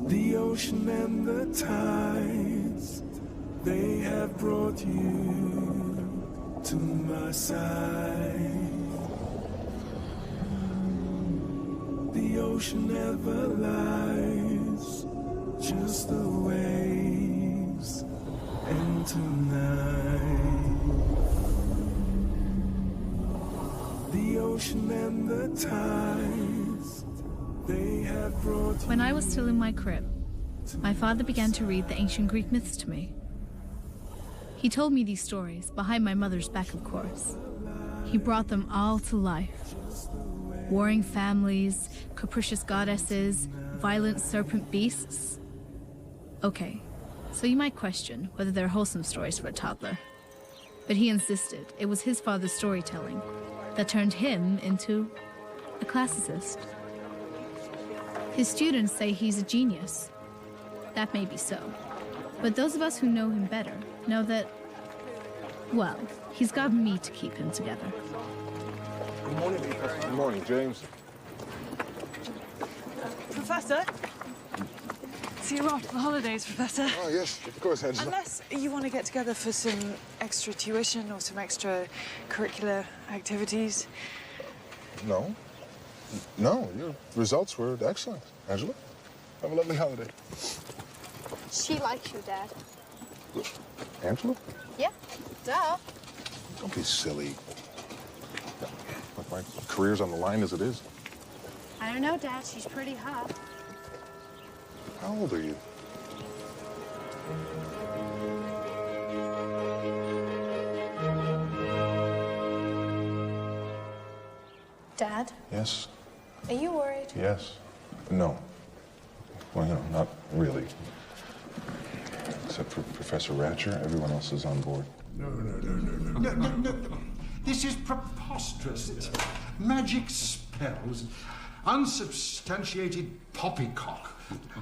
The ocean and the tides, they have brought you to my side. The ocean never lies, just the waves. And tonight, the ocean and the tides, they have brought you. When I was still in my crib, my father began to read the ancient Greek myths to me. He told me these stories, behind my mother's back, of course. He brought them all to life. Warring families, capricious goddesses, violent serpent beasts. Okay, so you might question whether they're wholesome stories for a toddler. But he insisted it was his father's storytelling that turned him into a classicist. His students say he's a genius. That may be so. But those of us who know him better know that, well, he's got me to keep him together. Good morning, Professor. Good morning, James. Professor? So you're off for holidays, Professor? Oh, yes, of course, Angela. Unless you want to get together for some extra tuition or some extra curricular activities. No. No, your results were excellent, Angela. Have a lovely holiday. She likes you, Dad. Angela? Yeah, duh. Don't be silly. Look, my career's on the line as it is. I don't know, Dad. She's pretty hot. How old are you? Dad, Yes. are you worried? Yes. No. Well, you know, not really. Except for Professor Ratcher, everyone else is on board. No. This is preposterous. It's magic spells, unsubstantiated poppycock.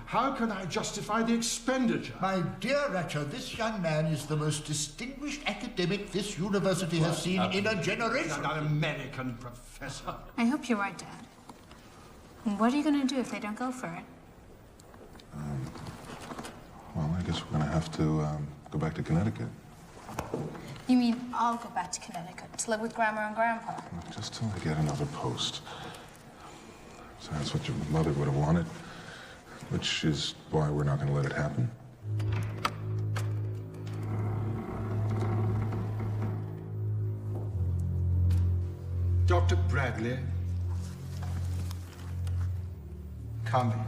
How can I justify the expenditure? My dear Ratcher, this young man is the most distinguished academic this university has seen in a generation. An American professor. I hope you're right, Dad. And what are you going to do if they don't go for it? Well, I guess we're going to have to go back to Connecticut. You mean I'll go back to Connecticut to live with Grandma and Grandpa? Just till I get another post. So that's what your mother would have wanted, which is why we're not going to let it happen. Dr. Bradley, come in.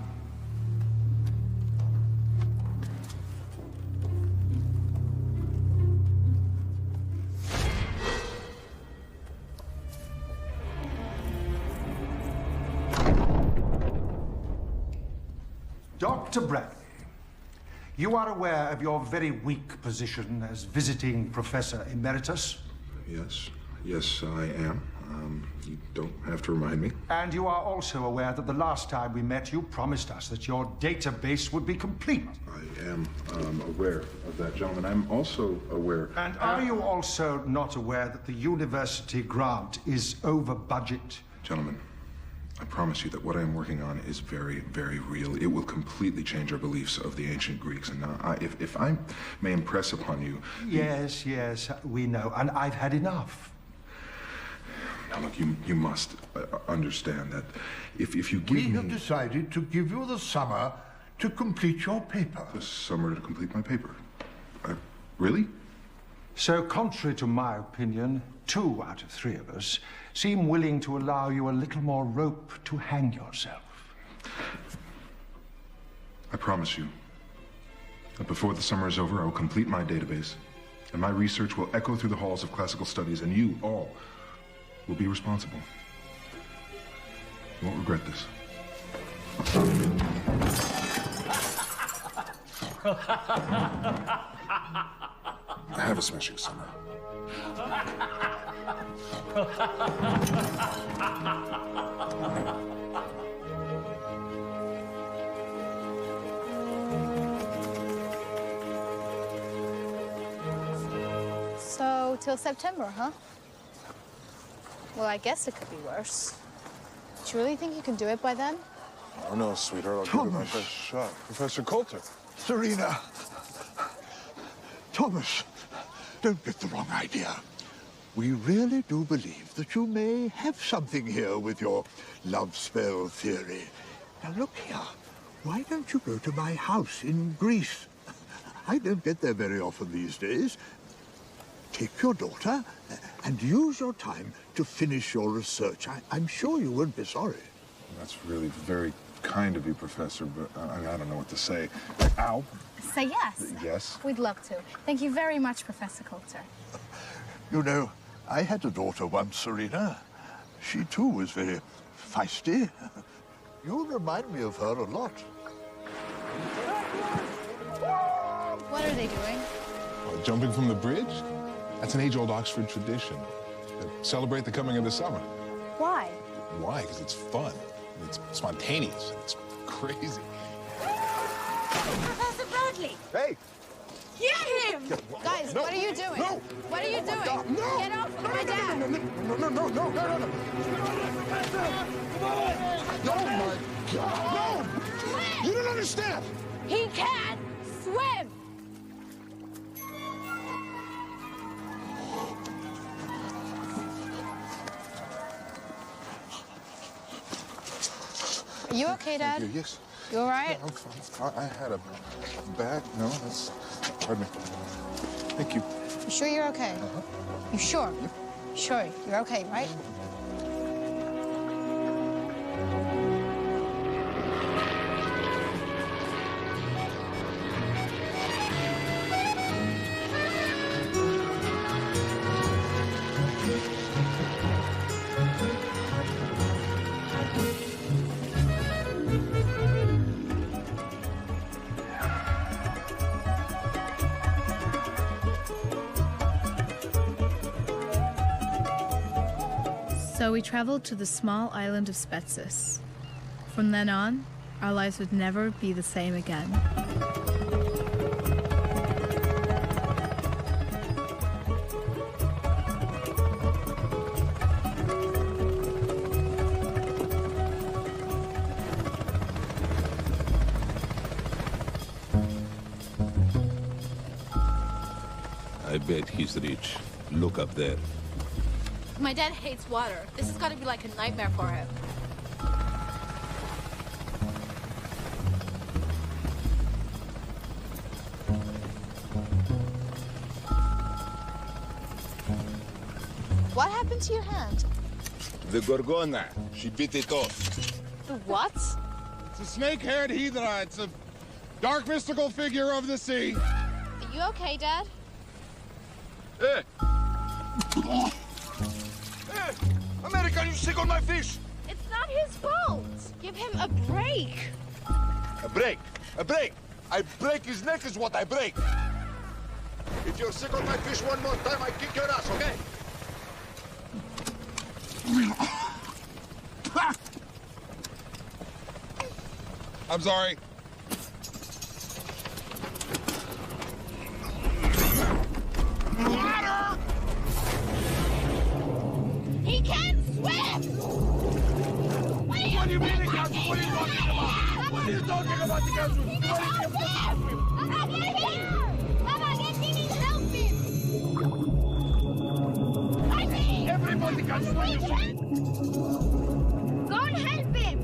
Dr. Bradley, you are aware of your very weak position as visiting Professor Emeritus? Yes, I am. You don't have to remind me. And you are also aware that the last time we met, you promised us that your database would be complete. I am aware of that, gentlemen. I'm also aware. And are you also not aware that the university grant is over budget? Gentlemen, I promise you that what I am working on is very, very real. It will completely change our beliefs of the ancient Greeks. And now, if I may impress upon you... Yes, we know. And I've had enough. Now, look, you must understand that if you give me... We have decided to give you the summer to complete your paper. The summer to complete my paper? Really? So, contrary to my opinion, 2 out of 3 of us seem willing to allow you a little more rope to hang yourself. I promise you that before the summer is over, I will complete my database, and my research will echo through the halls of classical studies, and you all will be responsible. You won't regret this. Have a smashing summer. So, till September, huh? Well, I guess it could be worse. Do you really think you can do it by then? Oh, no, sweetheart. I'll give it my best shot. Professor Coulter. Serena. Thomas, don't get the wrong idea. We really do believe that you may have something here with your love spell theory. Now, look here. Why don't you go to my house in Greece? I don't get there very often these days. Take your daughter and use your time to finish your research. I'm sure you won't be sorry. That's really very kind of you, Professor, but I don't know what to say. Ow. Say yes. Yes? We'd love to. Thank you very much, Professor Coulter. You know, I had a daughter once, Serena. She, too, was very feisty. You remind me of her a lot. What are they doing? Jumping from the bridge? That's an age-old Oxford tradition. They celebrate the coming of the summer. Why? Why? Because it's fun. It's spontaneous. It's crazy. Professor Bradley! Hey! Get him! Guys, no, what are you doing? No! What are you doing? No! Get off of my dad! No! Oh, my God! No! You don't understand! He can't swim! Are you okay, Dad? Thank you. Yes. You all right? Yeah, I'm fine. I had a bad... No, that's... Pardon me. Thank you. You sure you're okay? Uh-huh. You sure? Yep. Sure, you're okay, right? So we traveled to the small island of Spetses. From then on, our lives would never be the same again. I bet he's rich. Look up there. My dad hates water. This has got to be like a nightmare for him. What happened to your hand? The Gorgona. She bit it off. The what? It's a snake-haired hydra. It's a dark, mystical figure of the sea. Are you okay, Dad? Hey! Hey! American, you sick on my fish! It's not his fault. Give him a break. A break! A break! I break his neck is what I break! If you're sick on my fish one more time, I kick your ass, okay? I'm sorry. Water! He can't swim! What do you mean he can't swim? What are you talking about? What are you talking about? He can't swim? What are you talking about? Papa, get here! Papa, get him! Help him! Everybody can swim! Go and help him!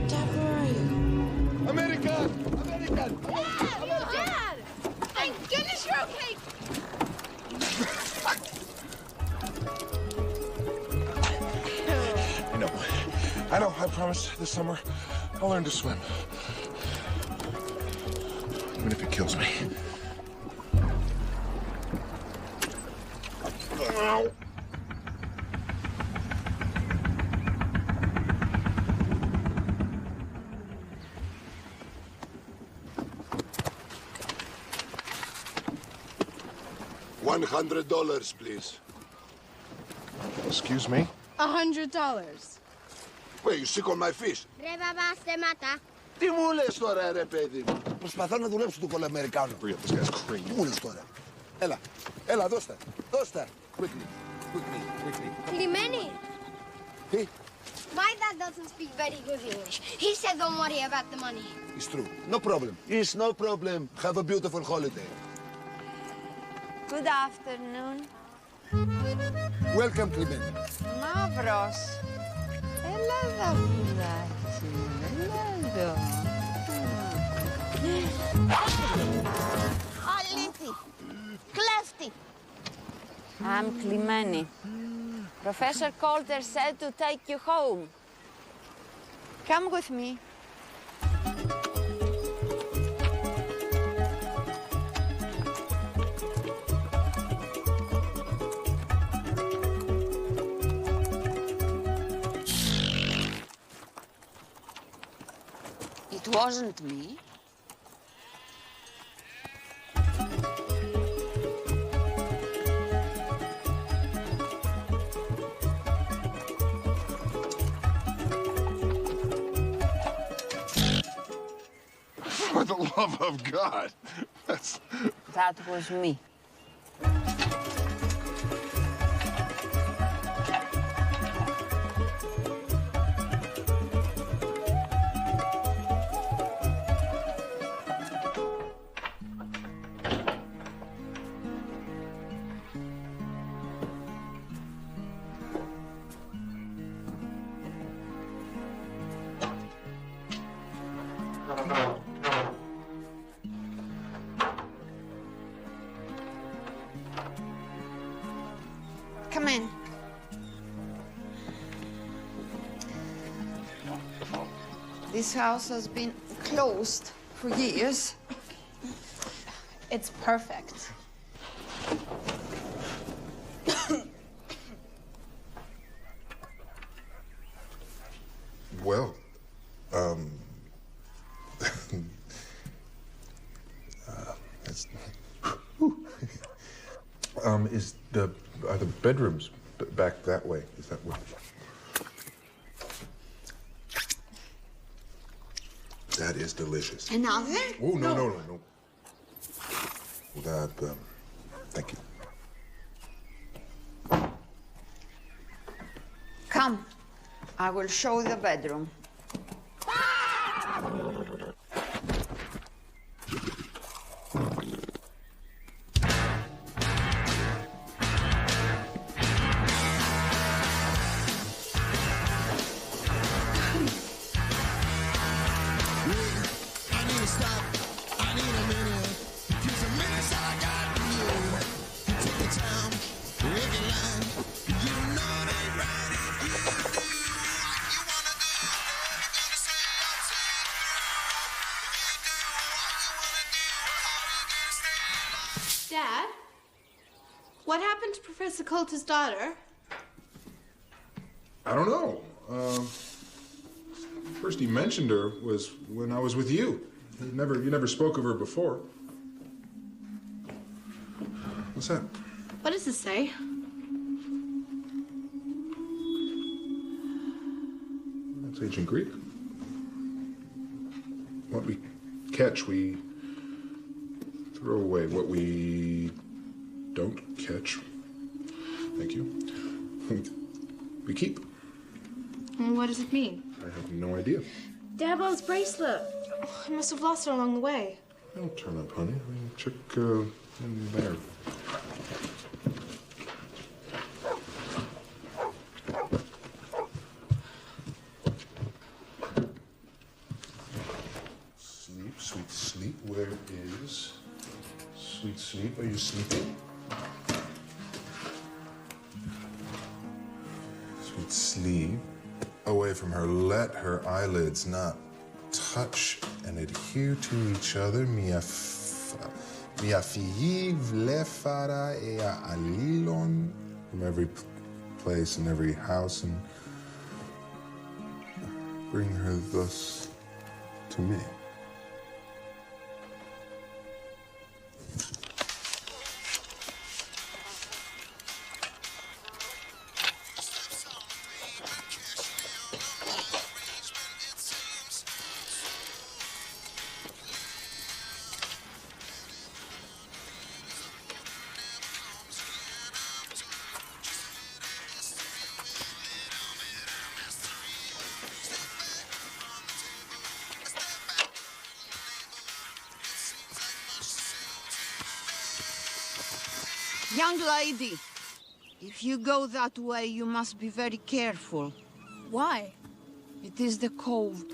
Dad, where are you? American! American! Dad! Thank goodness you're okay! I know. I promise this summer I'll learn to swim. Even if it kills me. Ow. $100, please. Excuse me? $100. Wait, you sick on my fish? Ρε μπαμπά, σταματά. Τι μου λες τώρα, ρε παιδί μου. Προσπαθώ να δουλέψω του κολαμερικάνου. This guy's crazy. Τι μου λες τώρα. Έλα, δώσ' τα. Quickly. Κλειμένη. Τι? My dad doesn't speak very good English. He said don't worry about the money. It's true. No problem. It's no problem. Have a beautiful holiday. Good afternoon. Welcome, Clement. Μαύρος. Έλα εδώ, πουλάκι. Έλα εδώ. Αλήτη. Κλέφτη. I'm Climeni. Professor Coulter said to take you home. Come with me. It wasn't me. For the love of God. That was me. Come in. This house has been closed for years. It's perfect. Well, that's, are the bedrooms back that way? Is that what? That is delicious. Another? Oh, no. That, thank you. Come. I will show the bedroom. Dad, what happened to Professor Coulter's daughter? I don't know. First he mentioned her was when I was with you. You never spoke of her before. What's that? What does this say? That's ancient Greek. What we catch, we throw away. What we don't catch, thank you, we keep. And what does it mean? I have no idea. Dabo's bracelet. Oh, I must have lost it along the way. Don't turn up, honey. I mean, check in there. Sleep, sweet sleep. Where is sweet sleep? Are you sleeping? Sweet sleep. Away from her, let her eyelids not touch and adhere to each other. Mia fii vlefara ea alilon. From every place and every house, and bring her thus to me. Young lady, if you go that way, you must be very careful. Why? It is the cove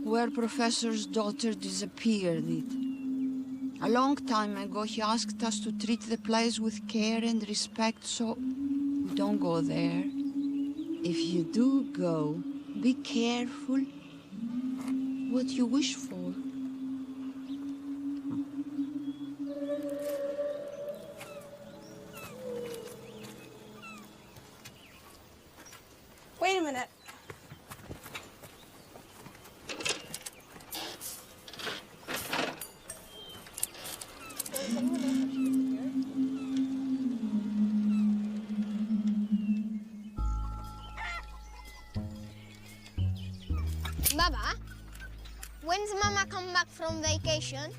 where Professor's daughter disappeared. A long time ago, he asked us to treat the place with care and respect, so we don't go there. If you do go, be careful what you wish for. Wait a minute. Baba, when's Mama come back from vacation?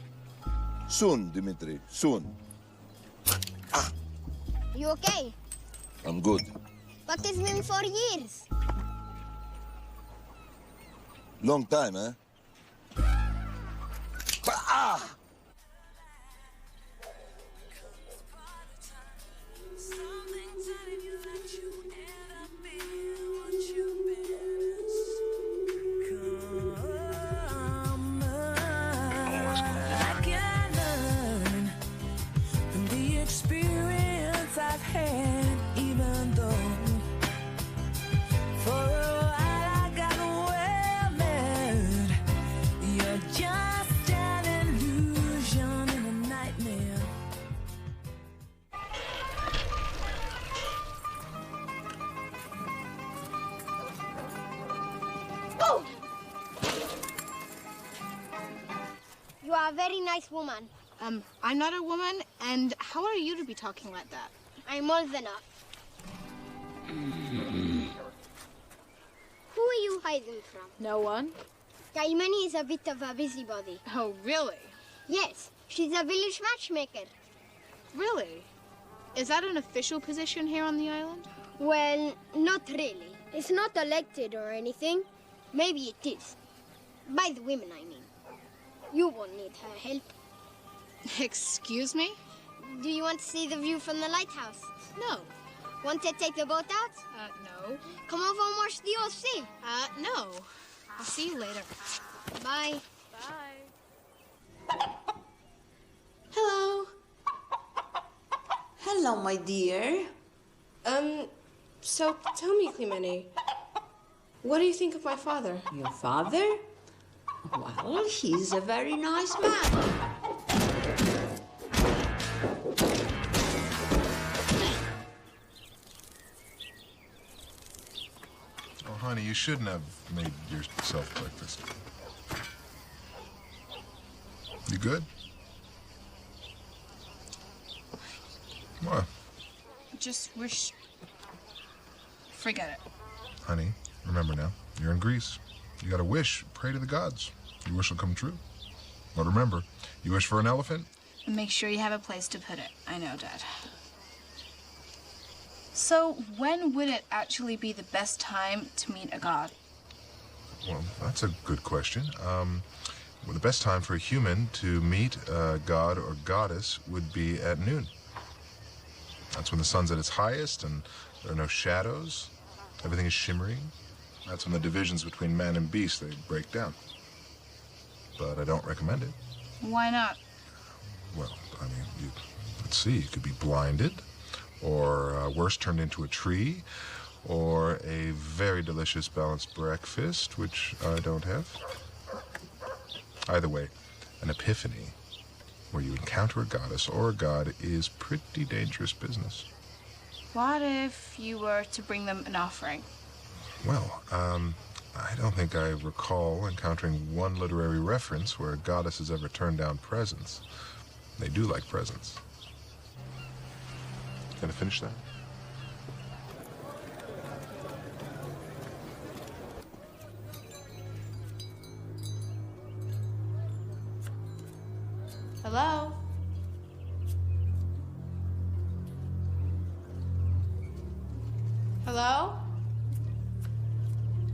Soon, Dimitri, soon. You okay? I'm good. But it's been 4 years. Long time, eh? Ah! You are a very nice woman. I'm not a woman, and how are you to be talking like that? I'm old enough. Who are you hiding from? No one? Kaimani is a bit of a busybody. Oh, really? Yes, she's a village matchmaker. Really? Is that an official position here on the island? Well, not really. It's not elected or anything. Maybe it is. By the women, I mean. You won't need her help. Excuse me? Do you want to see the view from the lighthouse? No. Want to take the boat out? No. Come over and watch the ocean. No. I'll see you later. Bye. Bye. Hello. Hello, my dear. So tell me, Clemeni, what do you think of my father? Your father? Well, he's a very nice man. Oh, honey, you shouldn't have made yourself breakfast. You good? What? Just wish... Forget it. Honey, remember now, you're in Greece. You gotta wish, pray to the gods. Your wish will come true. But remember, you wish for an elephant? And make sure you have a place to put it. I know, Dad. So, when would it actually be the best time to meet a god? Well, that's a good question. Well, the best time for a human to meet a god or goddess would be at noon. That's when the sun's at its highest and there are no shadows. Everything is shimmering. That's when the divisions between man and beast, they break down. But I don't recommend it. Why not? Well, I mean, let's see, you could be blinded, or worse, turned into a tree, or a very delicious balanced breakfast, which I don't have. Either way, an epiphany, where you encounter a goddess or a god, is pretty dangerous business. What if you were to bring them an offering? Well, I don't think I recall encountering one literary reference where a goddess has ever turned down presents. They do like presents. Gonna finish that? Hello? Hello?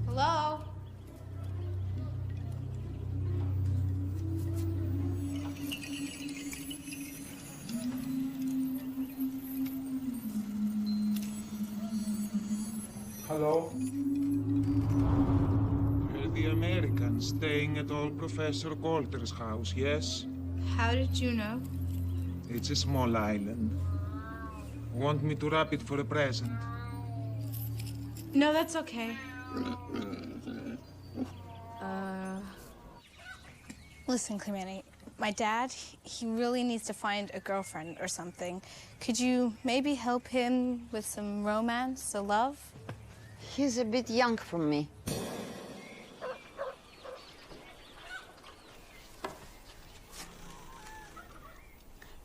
Hello? Hello? We're the Americans staying at old Professor Coulter's house, yes? How did you know? It's a small island. Want me to wrap it for a present? No, that's okay. Listen, Clemente, my dad, he really needs to find a girlfriend or something. Could you maybe help him with some romance, a love? He's a bit young for me.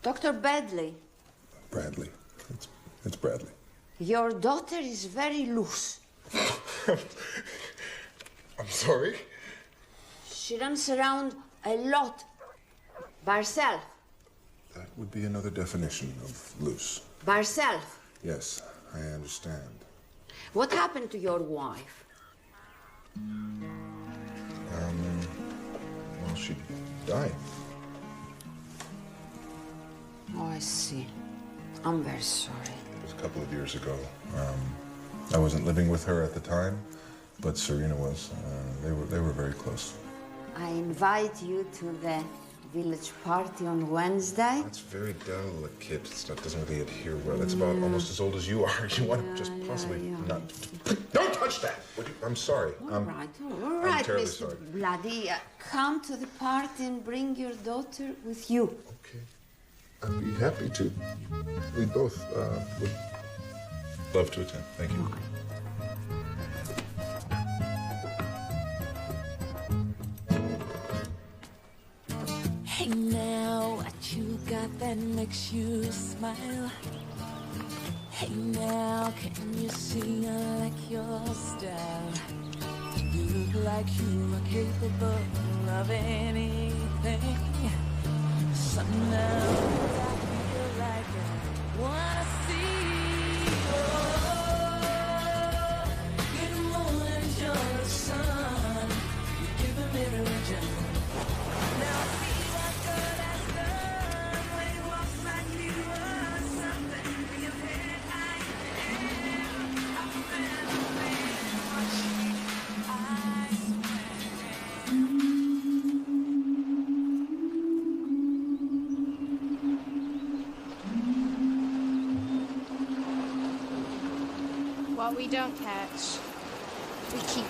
Dr. Badley. Bradley. It's Bradley. Your daughter is very loose. I'm sorry? She runs around a lot by herself. That would be another definition of loose. By herself. Yes, I understand. What happened to your wife? Well, she died. Oh, I see. I'm very sorry. It was a couple of years ago. I wasn't living with her at the time, but Serena was. They were very close. I invite you to the village party on Wednesday. That's very delicate. That doesn't really adhere well. It's about almost as old as you are. You want to just possibly not... Don't touch that! I'm sorry. All right, I'm terribly Mr. sorry. Bloody. Come to the party and bring your daughter with you. Okay. I'd be happy to. We both would love to attend. Thank you. Okay. Hey now, what you got that makes you smile? Hey now, can you see I like your style? You look like you are capable of anything. Sometimes I feel like I wanna see. Oh, good morning, you're the sun. You're giving me religion. Now see what God has done when he walks like he was something. Your head high in the air. I've never been much. I What we don't catch, we keep.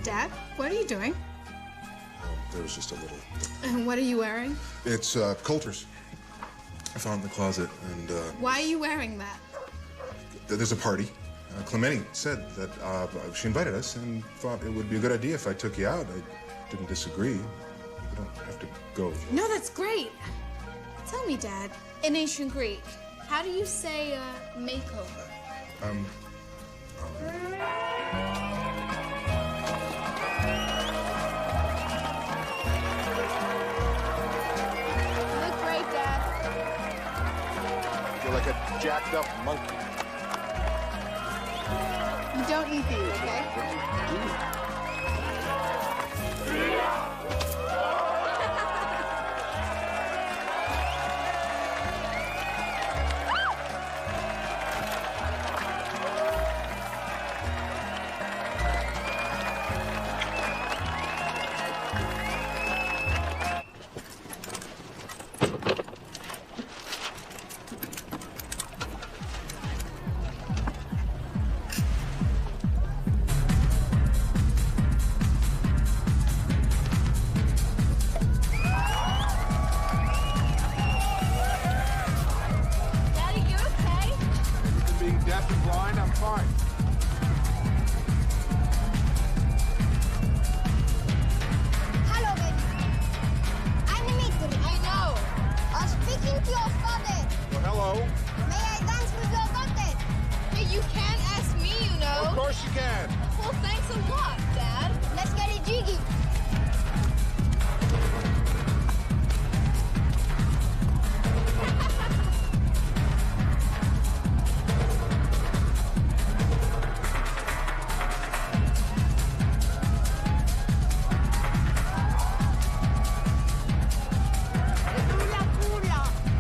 Dad, what are you doing? There was just a little... And what are you wearing? It's Coulter's. I found it in the closet, and Why are you wearing that? there's a party. Clemente said that she invited us and thought it would be a good idea if I took you out. I didn't disagree. You don't have to go. No, that's great. Tell me, Dad, in ancient Greek, how do you say makeover? You look great, Dad. You're like a jacked up monkey. You don't eat these, okay? blind? I'm fine. Hello, baby. I'm Dimitri. I know. I'm speaking to your father. Well, hello. May I dance with your daughter? Hey, you can't ask me, you know. Of course you can. Well, thanks a lot, Dad. Let's get it jiggy.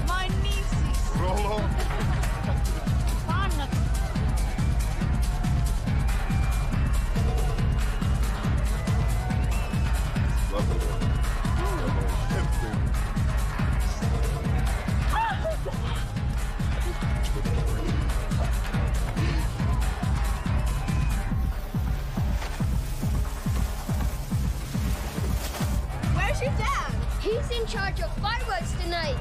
My nieces. Rolo. Where's your dad? He's in charge of fireworks tonight.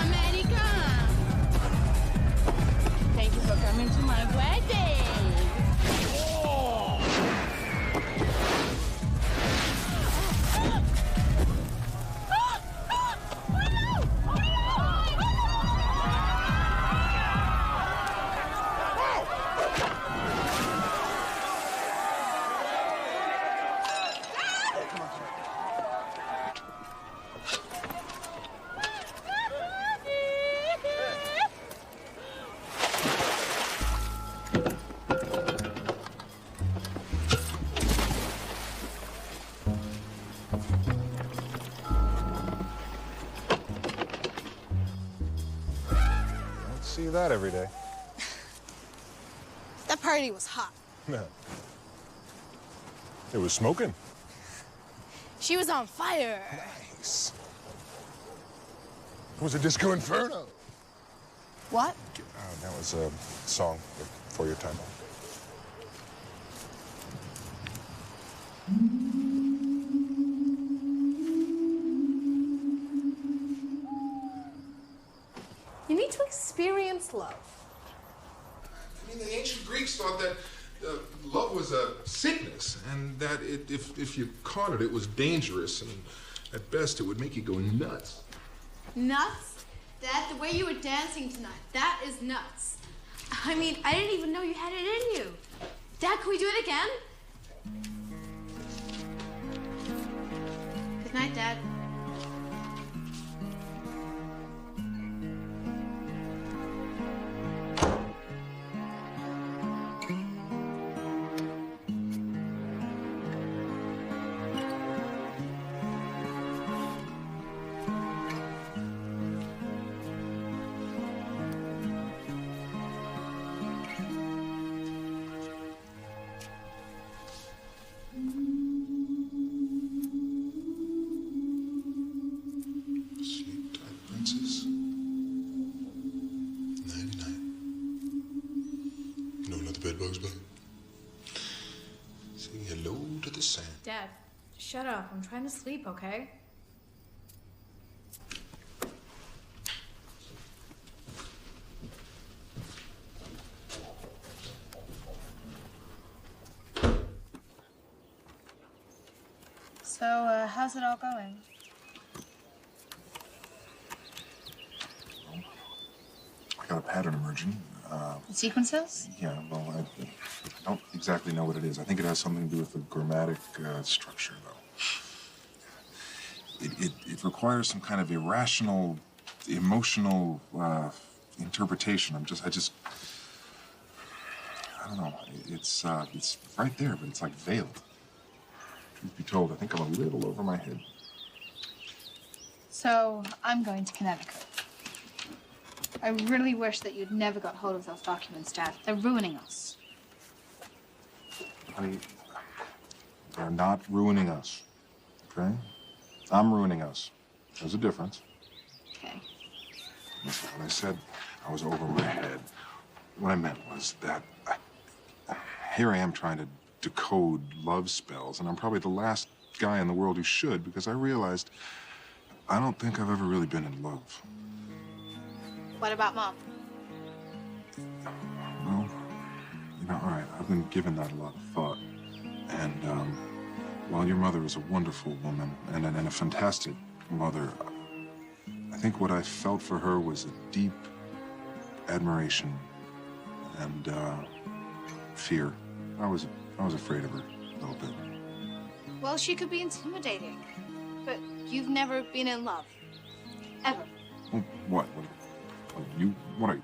America. Thank you for coming to my wedding. Don't see that every day. That party was hot. It was smoking. She was on fire. Nice. It was a disco inferno. What? That was a song for your time. You need to experience love. I mean, the ancient Greeks thought that love was a sickness, and that if you caught it, it was dangerous, and at best, it would make you go nuts. Nuts? Dad, the way you were dancing tonight, that is nuts. I mean, I didn't even know you had it in you. Dad, can we do it again? Good night, Dad. Sleep tight, princess. Nighty-night. No another bedbugs, babe? Say hello to the sand. Dad, shut up. I'm trying to sleep, okay? So, how's it all going? I got a pattern emerging. Sequences? Yeah, well, I don't exactly know what it is. I think it has something to do with the grammatic structure, though. It requires some kind of irrational, emotional interpretation. I don't know. It's right there, but it's like veiled. Truth be told, I think I'm a little over my head. So I'm going to Connecticut. I really wish that you'd never got hold of those documents, Dad. They're ruining us. Honey, they're not ruining us, okay? I'm ruining us. There's a difference. Okay. Listen, when I said I was over my head, what I meant was that here I am trying to decode love spells, and I'm probably the last guy in the world who should, because I realized I don't think I've ever really been in love. What about Mom? Well, you know, all right, I've been giving that a lot of thought. And while your mother is a wonderful woman and a fantastic mother, I think what I felt for her was a deep admiration and fear. I was afraid of her a little bit. Well, she could be intimidating, but you've never been in love. Ever. What? What are you? What are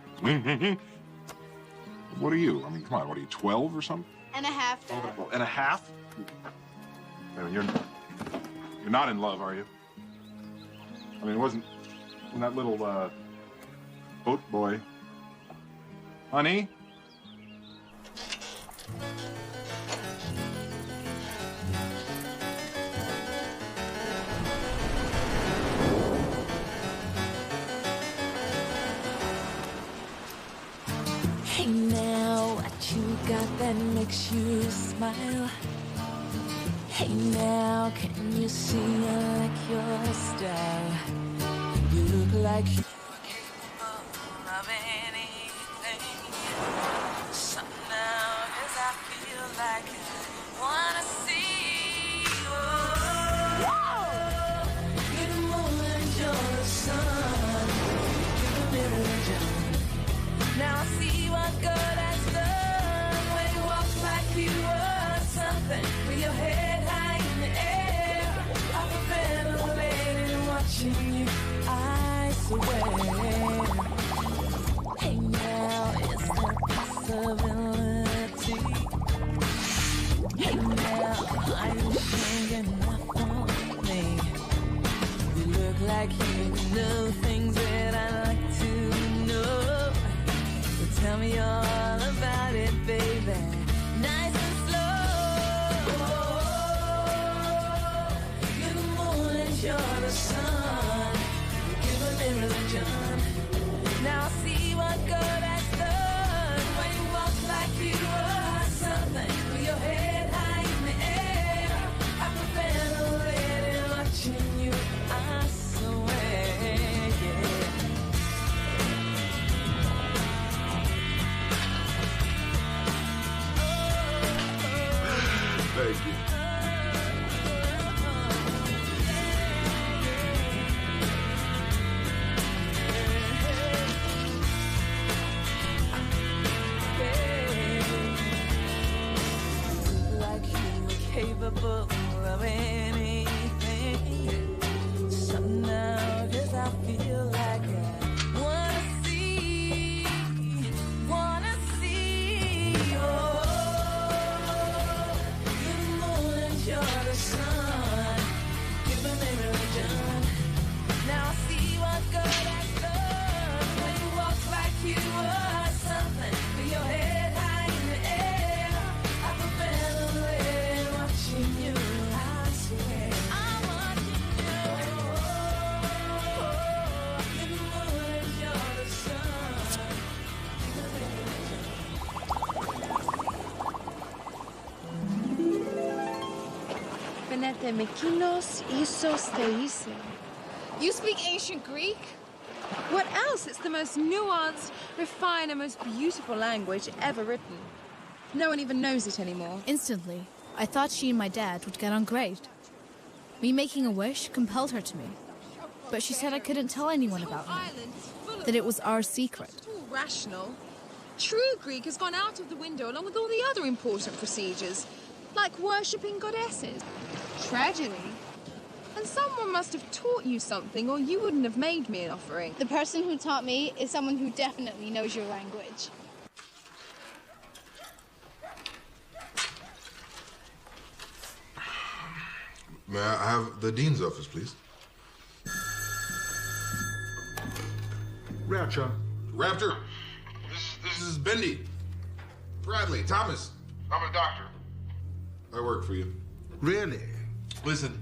you? I mean, come on, what are you, 12 or something? And a half, Dad. And a half? You're not in love, are you? I mean, it wasn't when that little boat boy. Honey? Hey now, what you got that makes you smile? Hey now, can you see I like your style? You look like you're capable of anything. So now, 'cause I feel like I wanna see you. Whoa! You're the moon and you're the sun. You're the religion. Now I see what God has done when you walk like you were something with your head high in the air. I've been ventilating, watching you, I swear. Hey now, is there a possibility? Hey now, are you sure enough for me? You look like you know things that I like to know. Tell me all about it, baby. Nice and slow. You're the moon and you're the sun. You're giving me religion. Now I see what God has done when you walk like you were something with your head high in the air. I've been ventilating, watching you, I swear, yeah. Thank you. Like you were capable of anything. So now, 'cause I feel like I wanna see. Oh, you're the moon and you're the sun. Giving me religion. Now I see what God has done when you walk like you were something with your head high in the air. I've been ventilating, watching you, I swear. I'm watching you. You're the moon and you're the sun. Venete με kinos isos theise. You speak ancient Greek? What else? It's the most nuanced, refined, and most beautiful language ever written. No one even knows it anymore. Instantly, I thought she and my dad would get on great. Me making a wish compelled her to me. But she said I couldn't tell anyone about me, that it was our secret. It's all rational. True Greek has gone out of the window along with all the other important procedures, like worshipping goddesses. Tragedy. And someone must have taught you something, or you wouldn't have made me an offering. The person who taught me is someone who definitely knows your language. May I have the dean's office, please? Rapture. Raptor. This is Bendy. Bradley. Thomas. I'm a doctor. I work for you. Really? Listen.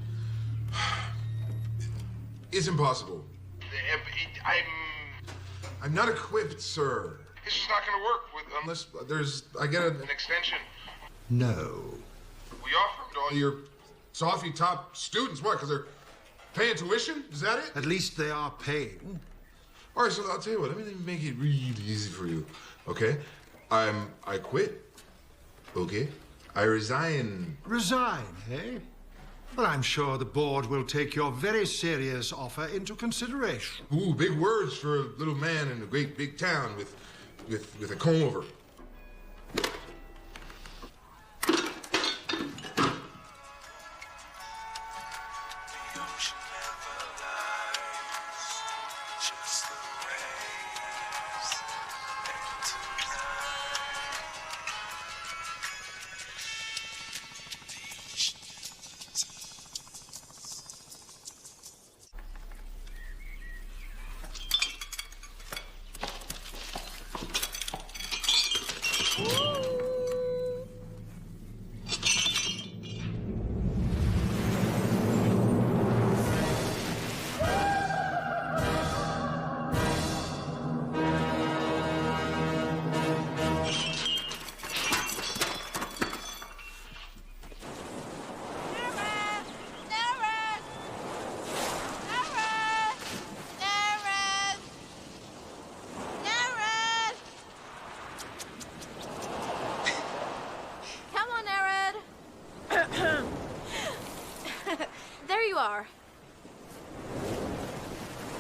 It's impossible. I'm not equipped, sir. It's just not going to work unless I get an extension. No. We offer it to all your Sophie top students. What, because they're paying tuition? Is that it? At least they are paying. All right, so I'll tell you what. Let me make it really easy for you, okay? I quit, okay? I resign. Resign, eh? Well, I'm sure the board will take your very serious offer into consideration. Ooh, big words for a little man in a great big town with a comb over.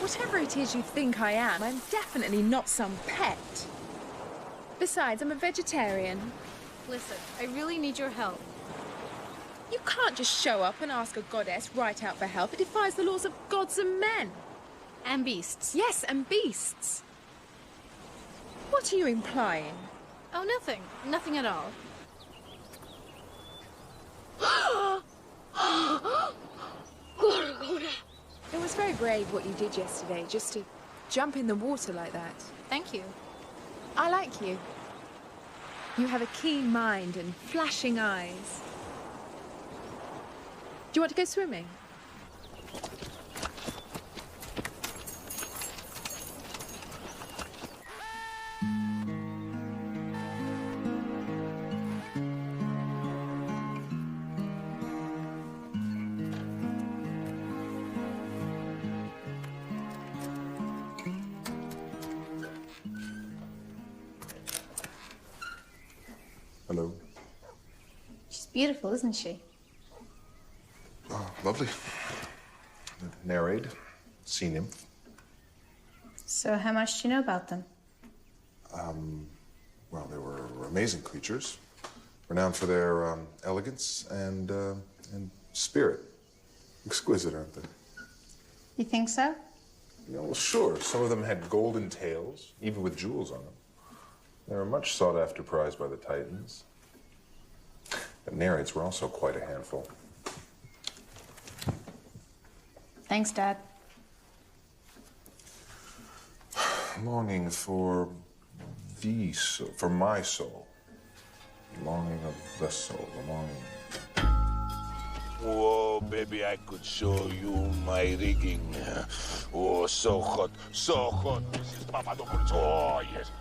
Whatever it is you think I am, I'm definitely not some pet. Besides, I'm a vegetarian. Listen, I really need your help. You can't just show up and ask a goddess right out for help. It defies the laws of gods and men. And beasts. Yes, and beasts. What are you implying? Oh, nothing. Nothing at all. It was very brave what you did yesterday, just to jump in the water like that. Thank you. I like you. You have a keen mind and flashing eyes. Do you want to go swimming? Hello. She's beautiful, isn't she? Oh, lovely. Narrate. Sea nymph. So how much do you know about them? Well, they were amazing creatures, renowned for their elegance and spirit. Exquisite, aren't they? You think so? Yeah, well, sure. Some of them had golden tails, even with jewels on them. They were a much sought-after prize by the Titans. The Nereids were also quite a handful. Thanks, Dad. Longing for the soul, for my soul. Longing of the soul, the longing. Whoa, baby, I could show you my rigging. Oh, so hot, Mrs. Papadopoulos. Oh, yes.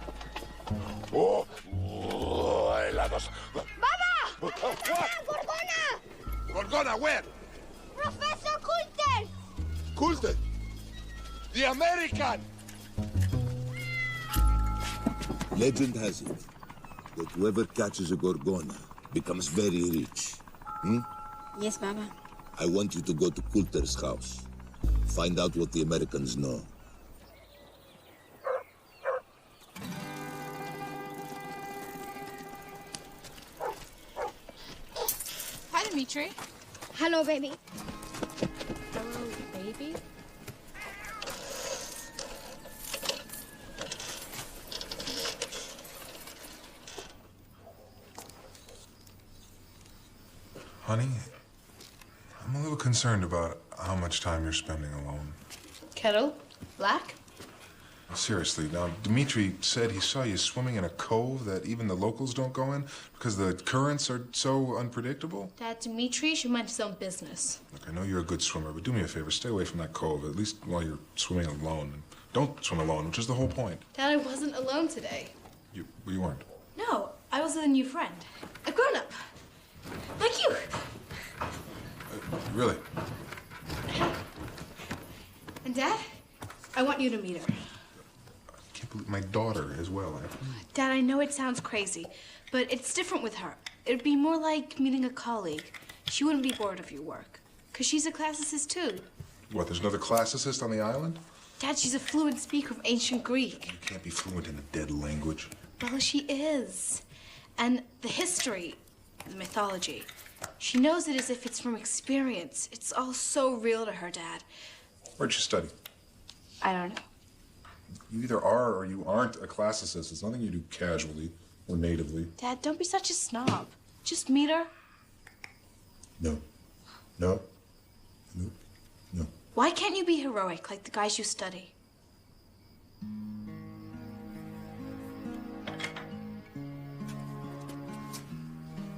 Oh, helados. Baba! What? Gorgona! Gorgona, where? Professor Coulter! Coulter? The American! Legend has it that whoever catches a Gorgona becomes very rich. Yes, Baba. I want you to go to Coulter's house. Find out what the Americans know. Hi, Dimitri. Hello, baby. Hello, baby. Honey, I'm a little concerned about how much time you're spending alone. Kettle? Black? Seriously, now, Dmitri said he saw you swimming in a cove that even the locals don't go in because the currents are so unpredictable? Dad, Dmitri should mind his own business. Look, I know you're a good swimmer, but do me a favor, stay away from that cove, at least while you're swimming alone. And don't swim alone, which is the whole point. Dad, I wasn't alone today. You weren't. No, I was with a new friend. A grown-up. Like you. Really? And Dad, I want you to meet her. I can't believe my daughter as well. Dad, I know it sounds crazy, but it's different with her. It'd be more like meeting a colleague. She wouldn't be bored of your work, because she's a classicist too. What, there's another classicist on the island? Dad, she's a fluent speaker of ancient Greek. You can't be fluent in a dead language. Well, she is. And the history, the mythology, she knows it as if it's from experience. It's all so real to her, Dad. Where'd you study? I don't know. You either are or you aren't a classicist. It's nothing you do casually or natively. Dad, don't be such a snob. Just meet her. No. No. No. No. Why can't you be heroic like the guys you study?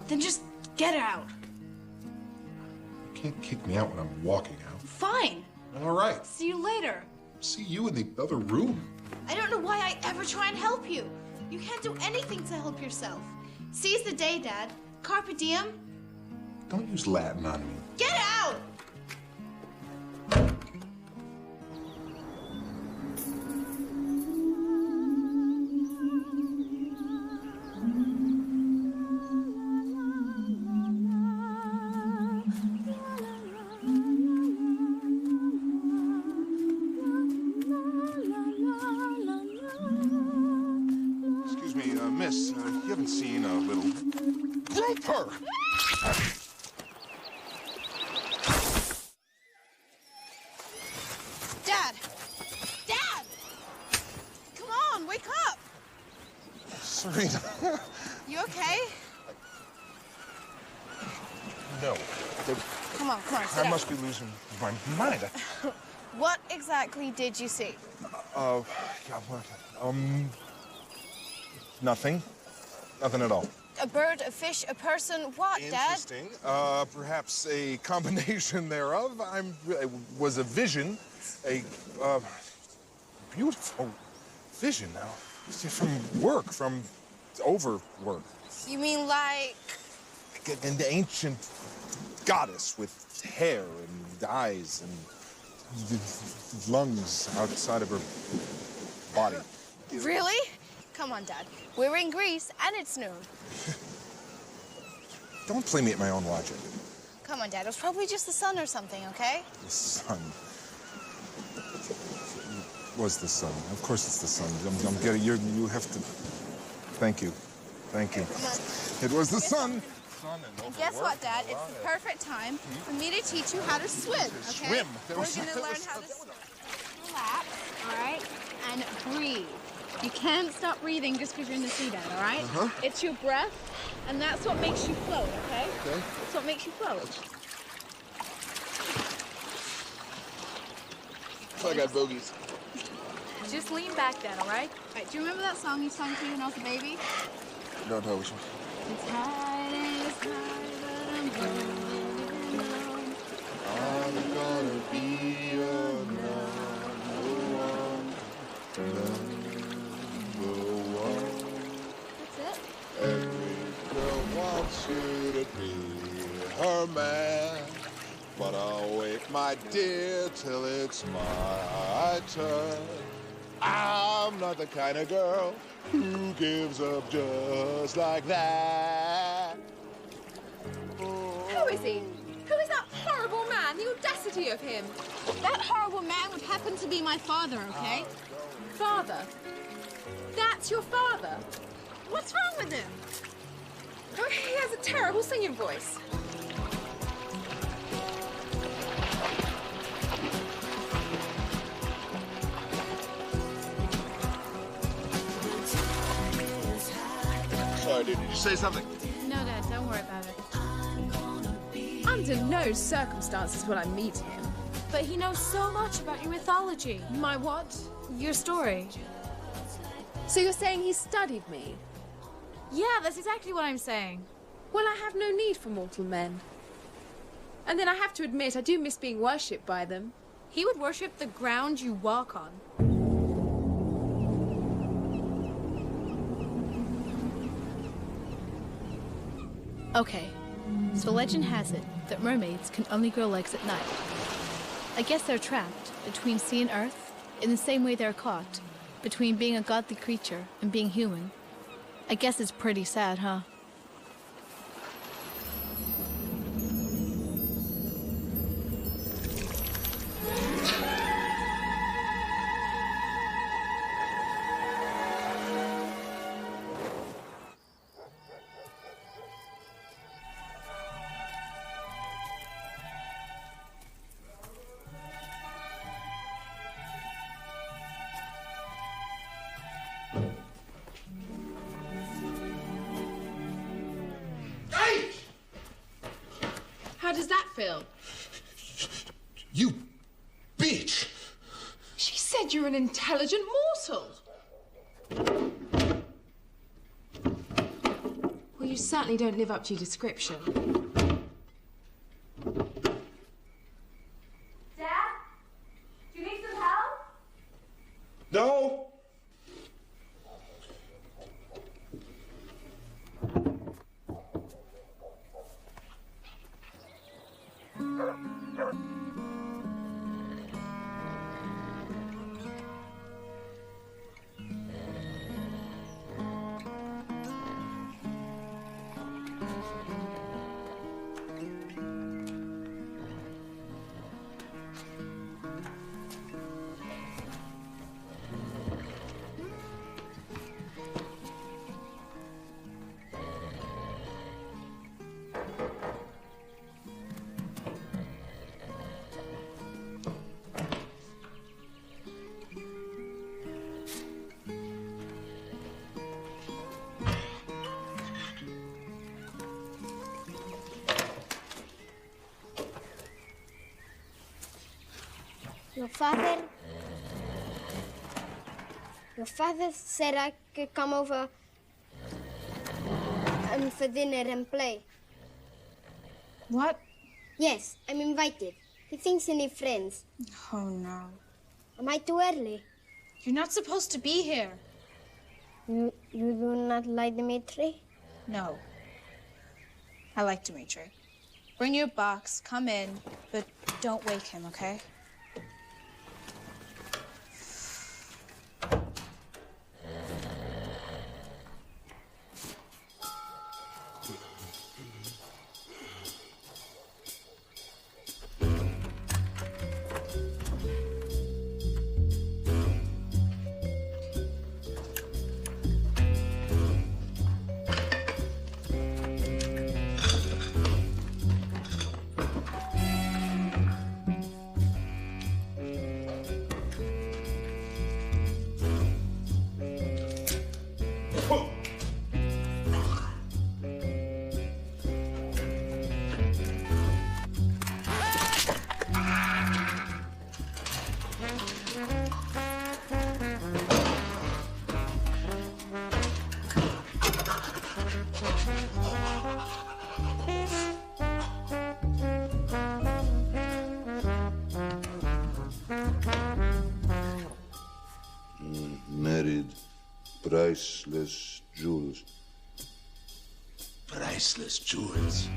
Then just get her out. You can't kick me out when I'm walking out. Fine. All right. See you later. See you in the other room. I don't know why I ever try and help you. You can't do anything to help yourself. Seize the day, Dad. Carpe diem. Don't use Latin on me. Get out! Miss, you haven't seen a little grouper. Dad! Dad! Come on, wake up! Serena. You okay? No. Come on, sit I down. must be losing my mind. What exactly did you see? Yeah, what? Nothing. Nothing at all. A bird, a fish, a person, what, Dad? Interesting. Perhaps a combination thereof. It was a vision, a beautiful vision now. From work, from overwork. You mean like... An ancient goddess with hair and eyes and lungs outside of her body. Really? Come on, Dad. We're in Greece, and it's noon. Don't play me at my own logic. Come on, Dad. It was probably just the sun or something, okay? The sun. It was the sun. Of course it's the sun. I'm getting... You have to... Thank you. Thank you. Come on. It was the sun. And guess what, Dad? It's the perfect time for me to teach you how to swim, okay? Swim? We're going to learn how to swim. Relax, all right? And breathe. You can't stop breathing just because you're in the sea, Dad, all right? Uh-huh. It's your breath, and that's what makes you float, okay? Okay. That's what makes you float. I got bogeys. Just lean back, Dad, all right? All right, do you remember that song you sang to me when I was a baby? No, which one? It's high, but I'm gonna be your number one. That's it. Every girl wants you to be her man. But I'll wait, my dear, till it's my turn. I'm not the kind of girl who gives up just like that. Who is he? Who is that horrible man? The audacity of him. That horrible man would happen to be my father, okay? Father? That's your father? What's wrong with him? Oh, he has a terrible singing voice. Sorry, dude, did you say something? No, Dad, don't worry about it. Under no circumstances will I meet him. But he knows so much about your mythology. My what? Your story. So you're saying he studied me? Yeah, that's exactly what I'm saying. Well, I have no need for mortal men. And then I have to admit, I do miss being worshipped by them. He would worship the ground you walk on. Okay, so legend has it that mermaids can only grow legs at night. I guess they're trapped between sea and earth in the same way they're caught between being a godly creature and being human. I guess it's pretty sad, huh? How does that feel? You bitch! She said you're an intelligent mortal. Well, you certainly don't live up to your description. Dad? Do you need some help? No! Your father said I could come over for dinner and play. What? Yes, I'm invited. He thinks you need friends. Oh, no. Am I too early? You're not supposed to be here. You do not like Dimitri? No. I like Dimitri. Bring your box, come in, but don't wake him, okay? Married, priceless jewels. Priceless jewels.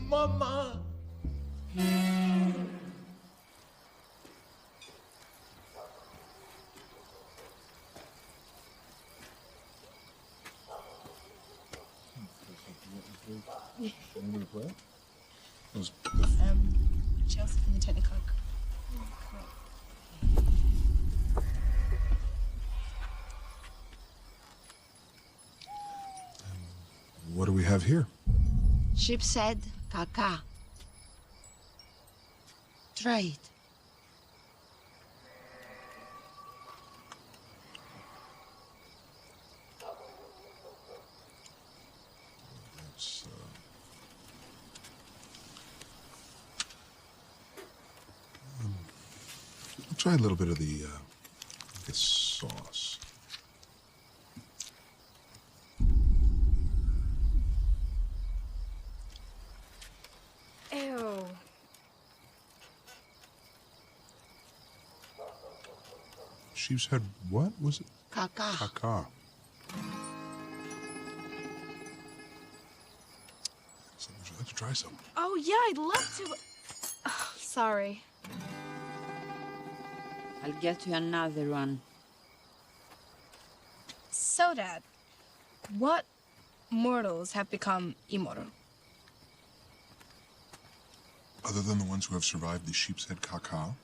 Mama! Chelsea from the Technicolor. What do we have here? Sheep's head, caca. Try it. I'll try a little bit of the sauce. Ew. Sheep's head, what was it? Caca. Caca. So would you like to try some? Oh, yeah, I'd love to. Oh, sorry. I'll get you another one. So, Dad, what mortals have become immortal? Other than the ones who have survived the sheep's head caca,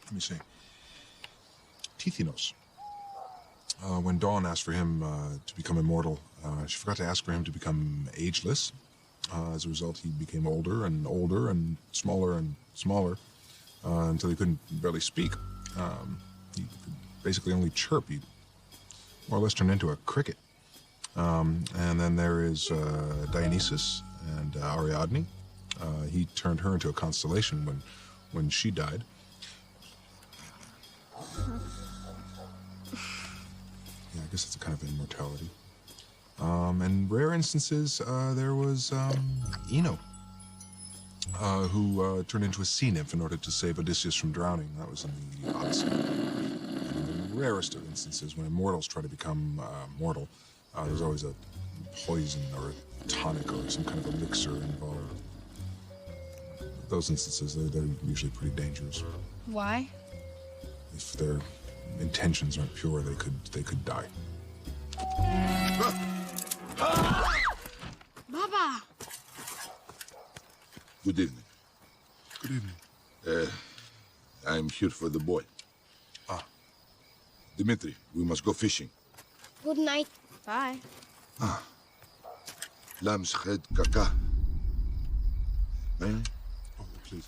let me see. Tithinos. When Dawn asked for him to become immortal, she forgot to ask for him to become ageless. As a result, he became older and older and smaller until he couldn't barely speak. He could basically only chirp. He more or less turned into a cricket. And then there is Dionysus and Ariadne. He turned her into a constellation when she died. Yeah, I guess it's a kind of immortality. In rare instances, there was Ino, who turned into a sea nymph in order to save Odysseus from drowning. That was in the Odyssey. And in the rarest of instances, when immortals try to become mortal, there's always a poison or a tonic or some kind of elixir involved. Those instances, they're usually pretty dangerous. Why? If their intentions aren't pure, they could die. Baba! Good evening. Good evening. I'm here for the boy. Dimitri, we must go fishing. Good night. Bye. Lamb's head caca. Eh? Oh, please.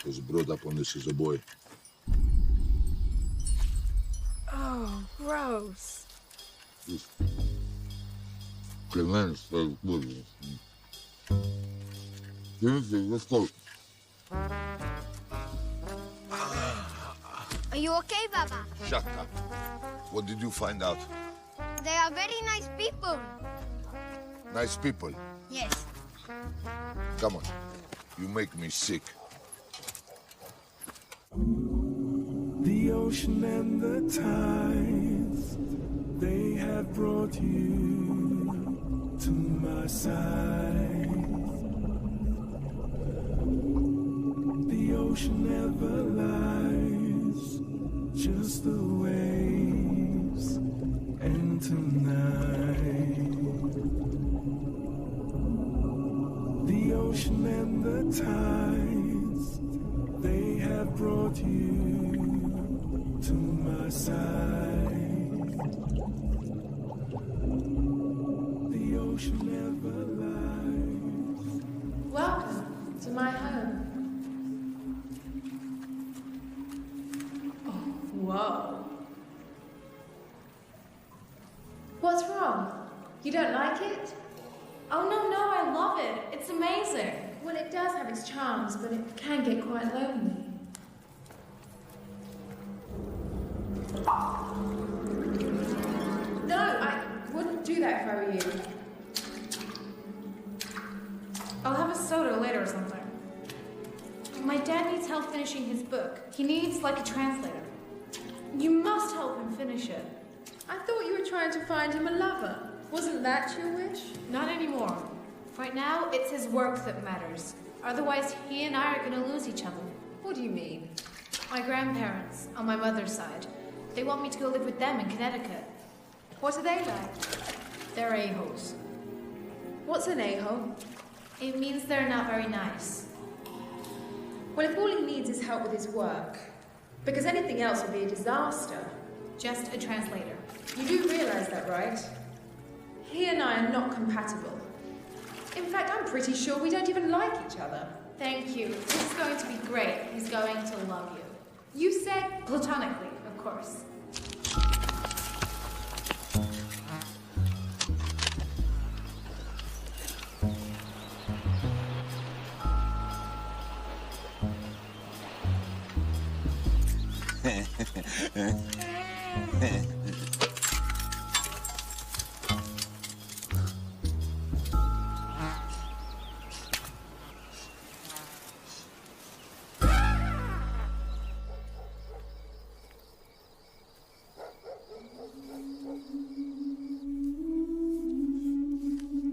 Was brought up on this as a boy. Oh, gross. Clemens, Dimitri, let's go. Are you okay, Baba? Shut up. What did you find out? They are very nice people. Nice people. Yes. Come on. You make me sick. The ocean and the tides, they have brought you to my side. The ocean never lies, just the waves. And tonight, the ocean and the tides, they have brought you to my side. The ocean never lies. Welcome to my home. Oh, whoa. What's wrong? You don't like it? Oh, no, I love it. It's amazing. Well, it does have its charms, but it can get quite lonely. No, I wouldn't do that if I were you. I'll have a soda later or something. My dad needs help finishing his book. He needs, like, a translator. You must help him finish it. I thought you were trying to find him a lover. Wasn't that your wish? Not anymore. Right now, it's his work that matters. Otherwise, he and I are going to lose each other. What do you mean? My grandparents, on my mother's side, they want me to go live with them in Connecticut. What are they like? They're a-holes. What's an a-hole? It means they're not very nice. Well, if all he needs is help with his work, because anything else would be a disaster. Just a translator. You do realize that, right? He and I are not compatible. In fact, I'm pretty sure we don't even like each other. Thank you. This is going to be great. He's going to love you. You said platonically, of course.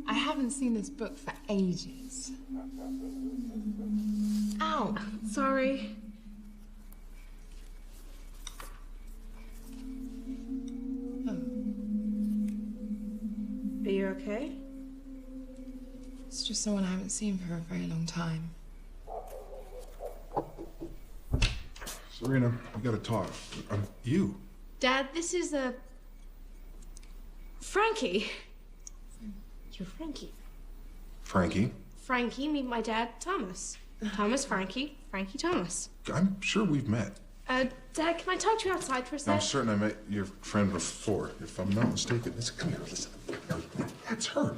I haven't seen this book for ages. Ow! Sorry. Are you okay? It's just someone I haven't seen for a very long time. Serena, we gotta talk. You. Dad, this is Frankie. You're Frankie. Frankie? Frankie, meet my dad, Thomas. Thomas, Frankie, Frankie, Thomas. I'm sure we've met. Dad, can I talk to you outside for a sec? I'm certain I met your friend before, if I'm not mistaken. Listen, come here, listen. That's her.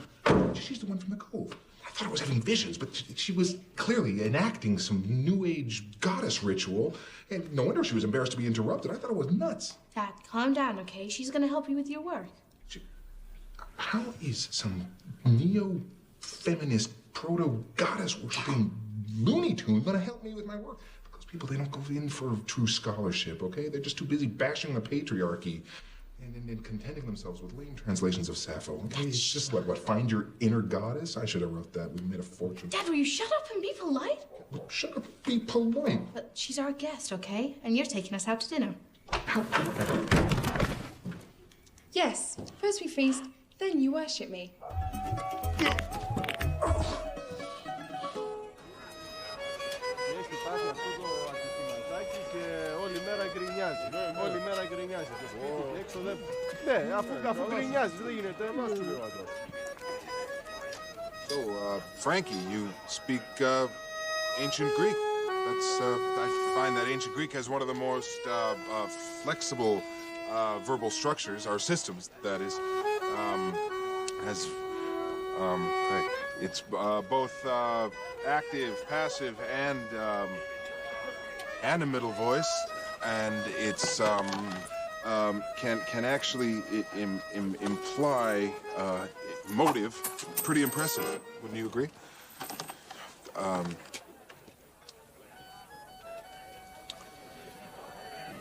She's the one from the Cove. I thought I was having visions, but she was clearly enacting some New Age goddess ritual, and no wonder she was embarrassed to be interrupted. I thought it was nuts. Dad, calm down, okay? She's gonna help you with your work. How is some neo-feminist, proto-goddess-worshipping Looney Tune gonna help me with my work? Because people, they don't go in for true scholarship, okay? They're just too busy bashing the patriarchy and contenting themselves with lame translations of Sappho. Okay? It's just what, find your inner goddess? I should have wrote that. We made a fortune. Dad, will you shut up and be polite? Shut up, be polite. But she's our guest, okay? And you're taking us out to dinner. Yes, first we feast, then you worship me. So, Frankie, you speak ancient Greek. I find that ancient Greek has one of the most flexible verbal structures, or systems, that is. It's both active, passive, and a middle voice, and it's can actually imply motive. Pretty impressive, wouldn't you agree?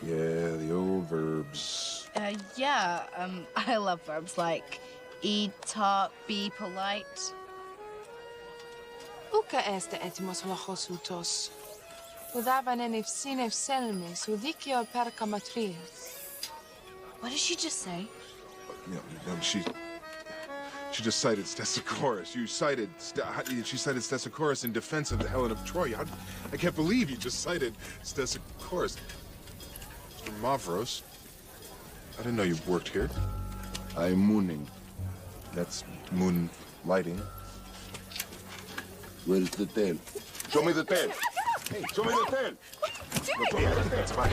Yeah, the old verbs. Yeah, I love verbs like eat, talk, be polite. Uka este etimos lochos Udavan efsine selmes udikio perkamatrias. What did she just say? She just cited Stesichorus. She cited Stesichorus in defense of the Helen of Troy. I can't believe you just cited Stesichorus. Mr. Mavros, I didn't know you worked here. I'm mooning. That's moon lighting. Where's the tail? Show me the tail. Hey, show me the tail. Show me the tail. It's fine.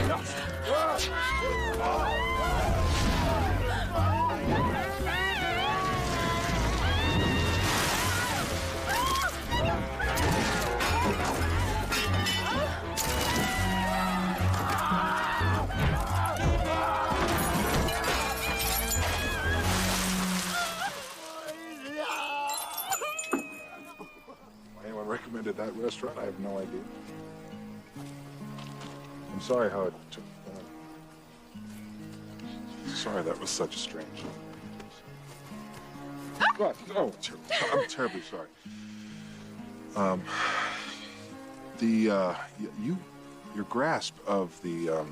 Anyone recommended that restaurant? I have no idea. I'm sorry how it took. Sorry that was such a strange. What? Oh, I'm terribly sorry. Your grasp of the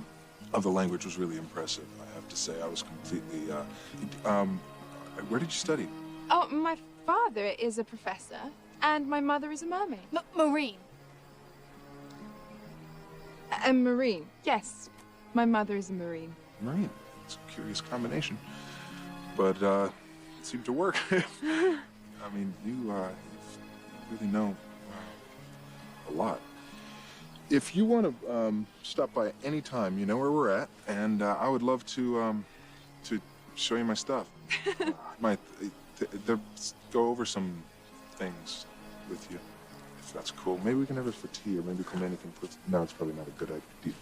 language was really impressive. I have to say, I was completely. Where did you study? Oh, my father is a professor, and my mother is a mermaid. Marine. A marine, yes. My mother is a marine. Marine. It's a curious combination. But seemed to work. I mean, you really know a lot. If you want to stop by any time, you know where we're at, and I would love to show you my stuff. Go over some things with you, if that's cool. Maybe we can have it for tea, or maybe Clemente can put. No, it's probably not a good idea.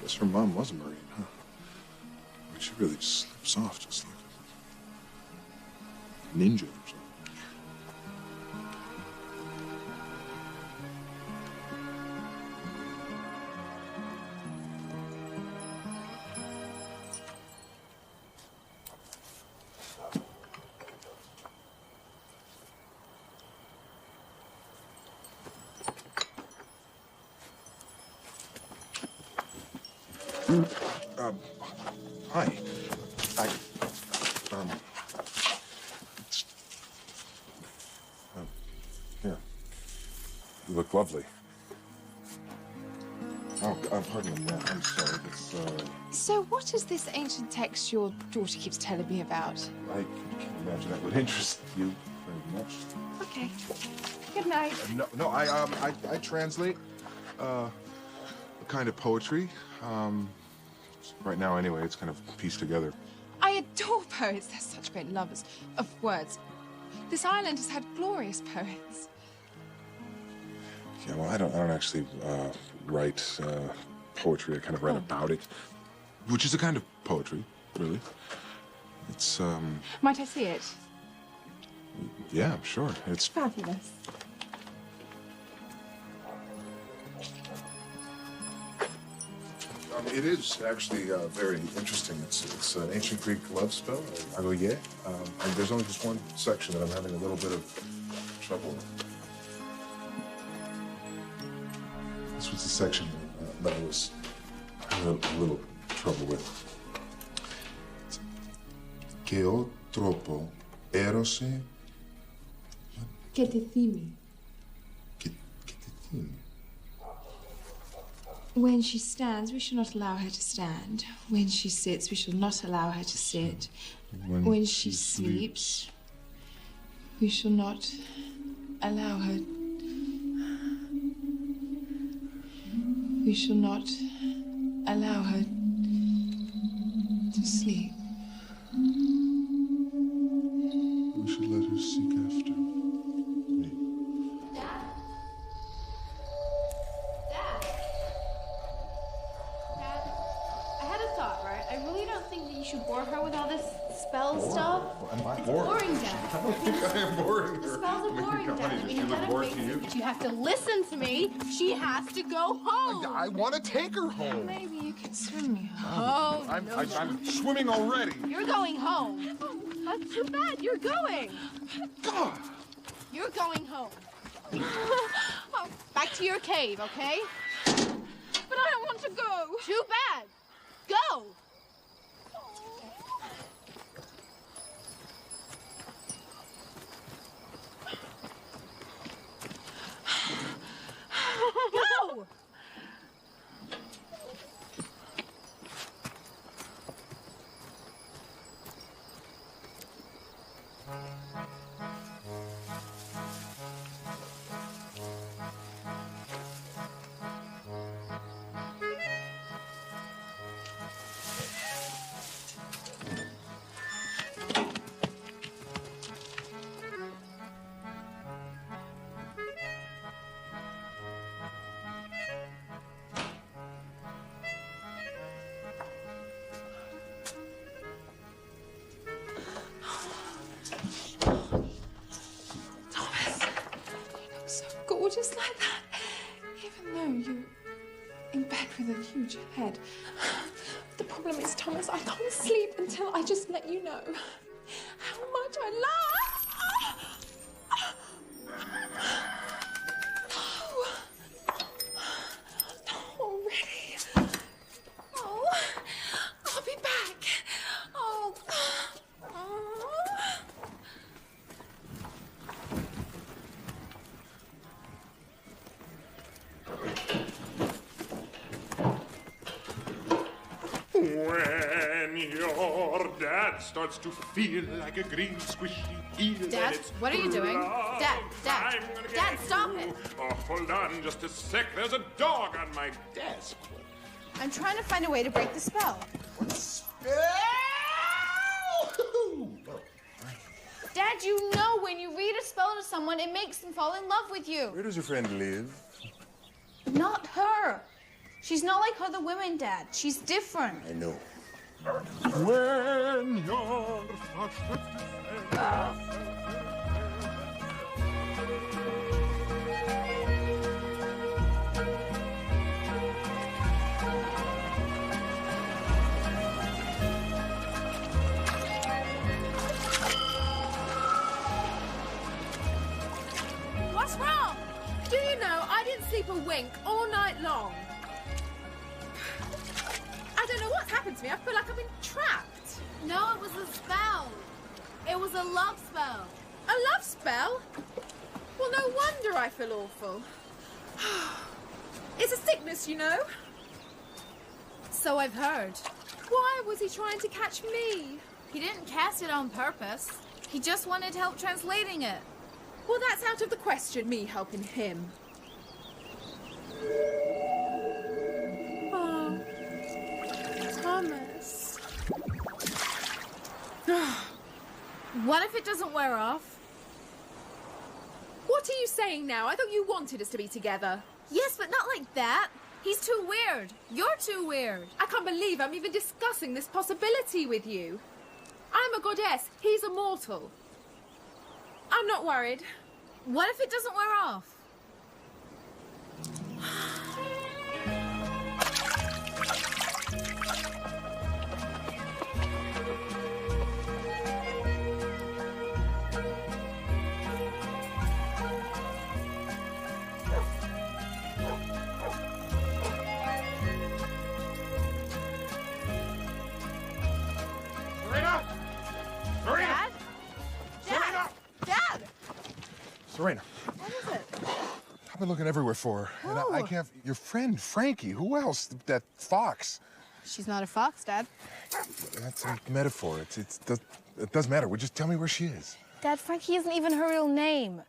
Guess her mom was a Marine, huh? I mean, she really just slips off just like a ninja or something. Hi. Yeah. You look lovely. Oh, pardon me. Yeah, I'm sorry. It's, So what is this ancient text your daughter keeps telling me about? I can imagine that would interest you very much. Okay. Good night. No, I translate a kind of poetry. Right now, anyway, it's kind of pieced together. I adore poets. They're such great lovers of words. This island has had glorious poets. Yeah, well, I don't actually write poetry. I kind of write about it, which is a kind of poetry, really. It's Might I see it? Yeah, sure. It's Fabulous. It is actually very interesting. It's an ancient Greek love spell, agoye, and there's only just one section that I'm having a little bit of trouble with. This was the section that I was having a little trouble with. Και ο τρόπο έρωσε Και τη θύμη. Και τη θύμη. When she stands, we shall not allow her to stand. When she sits, we shall not allow her to sit. When she sleeps, we shall not allow her. We shall not allow her to sleep. We should let her seek after me. You should bore her with all this spell stuff. Am I it's boring? Boring, Dad. I don't think I am boring her. The spells are boring, Dad. Honey, does she look bored to you? But you have to listen to me. She has to go home. I want to take her home. Maybe you can swim me home. Oh, I'm swimming already. You're going home. That's too bad. You're going. God. You're going home. Back to your cave, okay? But I don't want to go. Too bad. Go. Go! Gorgeous like that, even though you're in bed with a huge head. The problem is, Thomas, I can't sleep until I just let you know how much I love. No, already. Oh, I'll be back. Oh. When you're Dad starts to feel like a green squishy eel. Dad, what are you doing? Dad, Dad, stop it! Oh, hold on just a sec. There's a dog on my desk. I'm trying to find a way to break the spell. Dad, you know when you read a spell to someone, it makes them fall in love with you. Where does your friend live? Not her. She's not like other women, Dad. She's different. I know. When you're What's wrong? Do you know, I didn't sleep a wink all night long. I don't know what's happened to me. I feel like I've been trapped. No, it was a spell. It was a love spell. A love spell? Well, no wonder I feel awful. It's a sickness, you know. So I've heard. Why was he trying to catch me? He didn't cast it on purpose. He just wanted help translating it. Well, that's out of the question, me helping him. Oh, Thomas. What if it doesn't wear off? What are you saying now? I thought you wanted us to be together. Yes, but not like that. He's too weird. You're too weird. I can't believe I'm even discussing this possibility with you. I'm a goddess. He's a mortal. I'm not worried. What if it doesn't wear off? Serena! Dad? Dad! Serena. What is it? I've been looking everywhere for her. And I can't... Your friend, Frankie. Who else? That fox. She's not a fox, Dad. That's a metaphor. It doesn't matter. Just tell me where she is. Dad, Frankie isn't even her real name.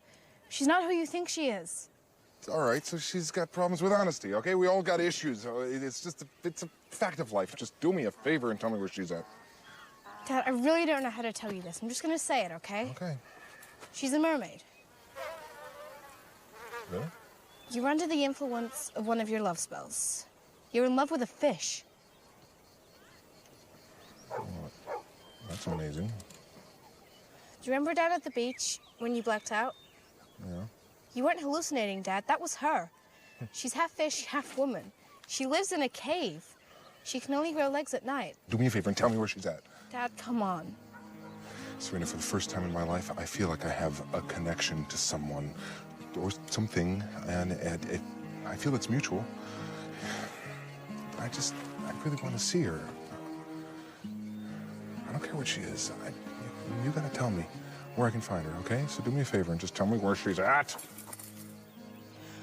She's not who you think she is. It's all right. So she's got problems with honesty, okay? We all got issues. It's just it's a fact of life. Just do me a favor and tell me where she's at. Dad, I really don't know how to tell you this. I'm just gonna say it, okay? Okay. She's a mermaid. Really? You were under the influence of one of your love spells. You're in love with a fish. Oh, that's amazing. Do you remember, Dad, at the beach when you blacked out? Yeah. You weren't hallucinating, Dad. That was her. She's half fish, half woman. She lives in a cave. She can only grow legs at night. Do me a favor and tell me where she's at. Dad, come on. Serena, for the first time in my life, I feel like I have a connection to someone or something, and I feel it's mutual. I really want to see her. I don't care what she is. You gotta tell me where I can find her, okay? So do me a favor and just tell me where she's at.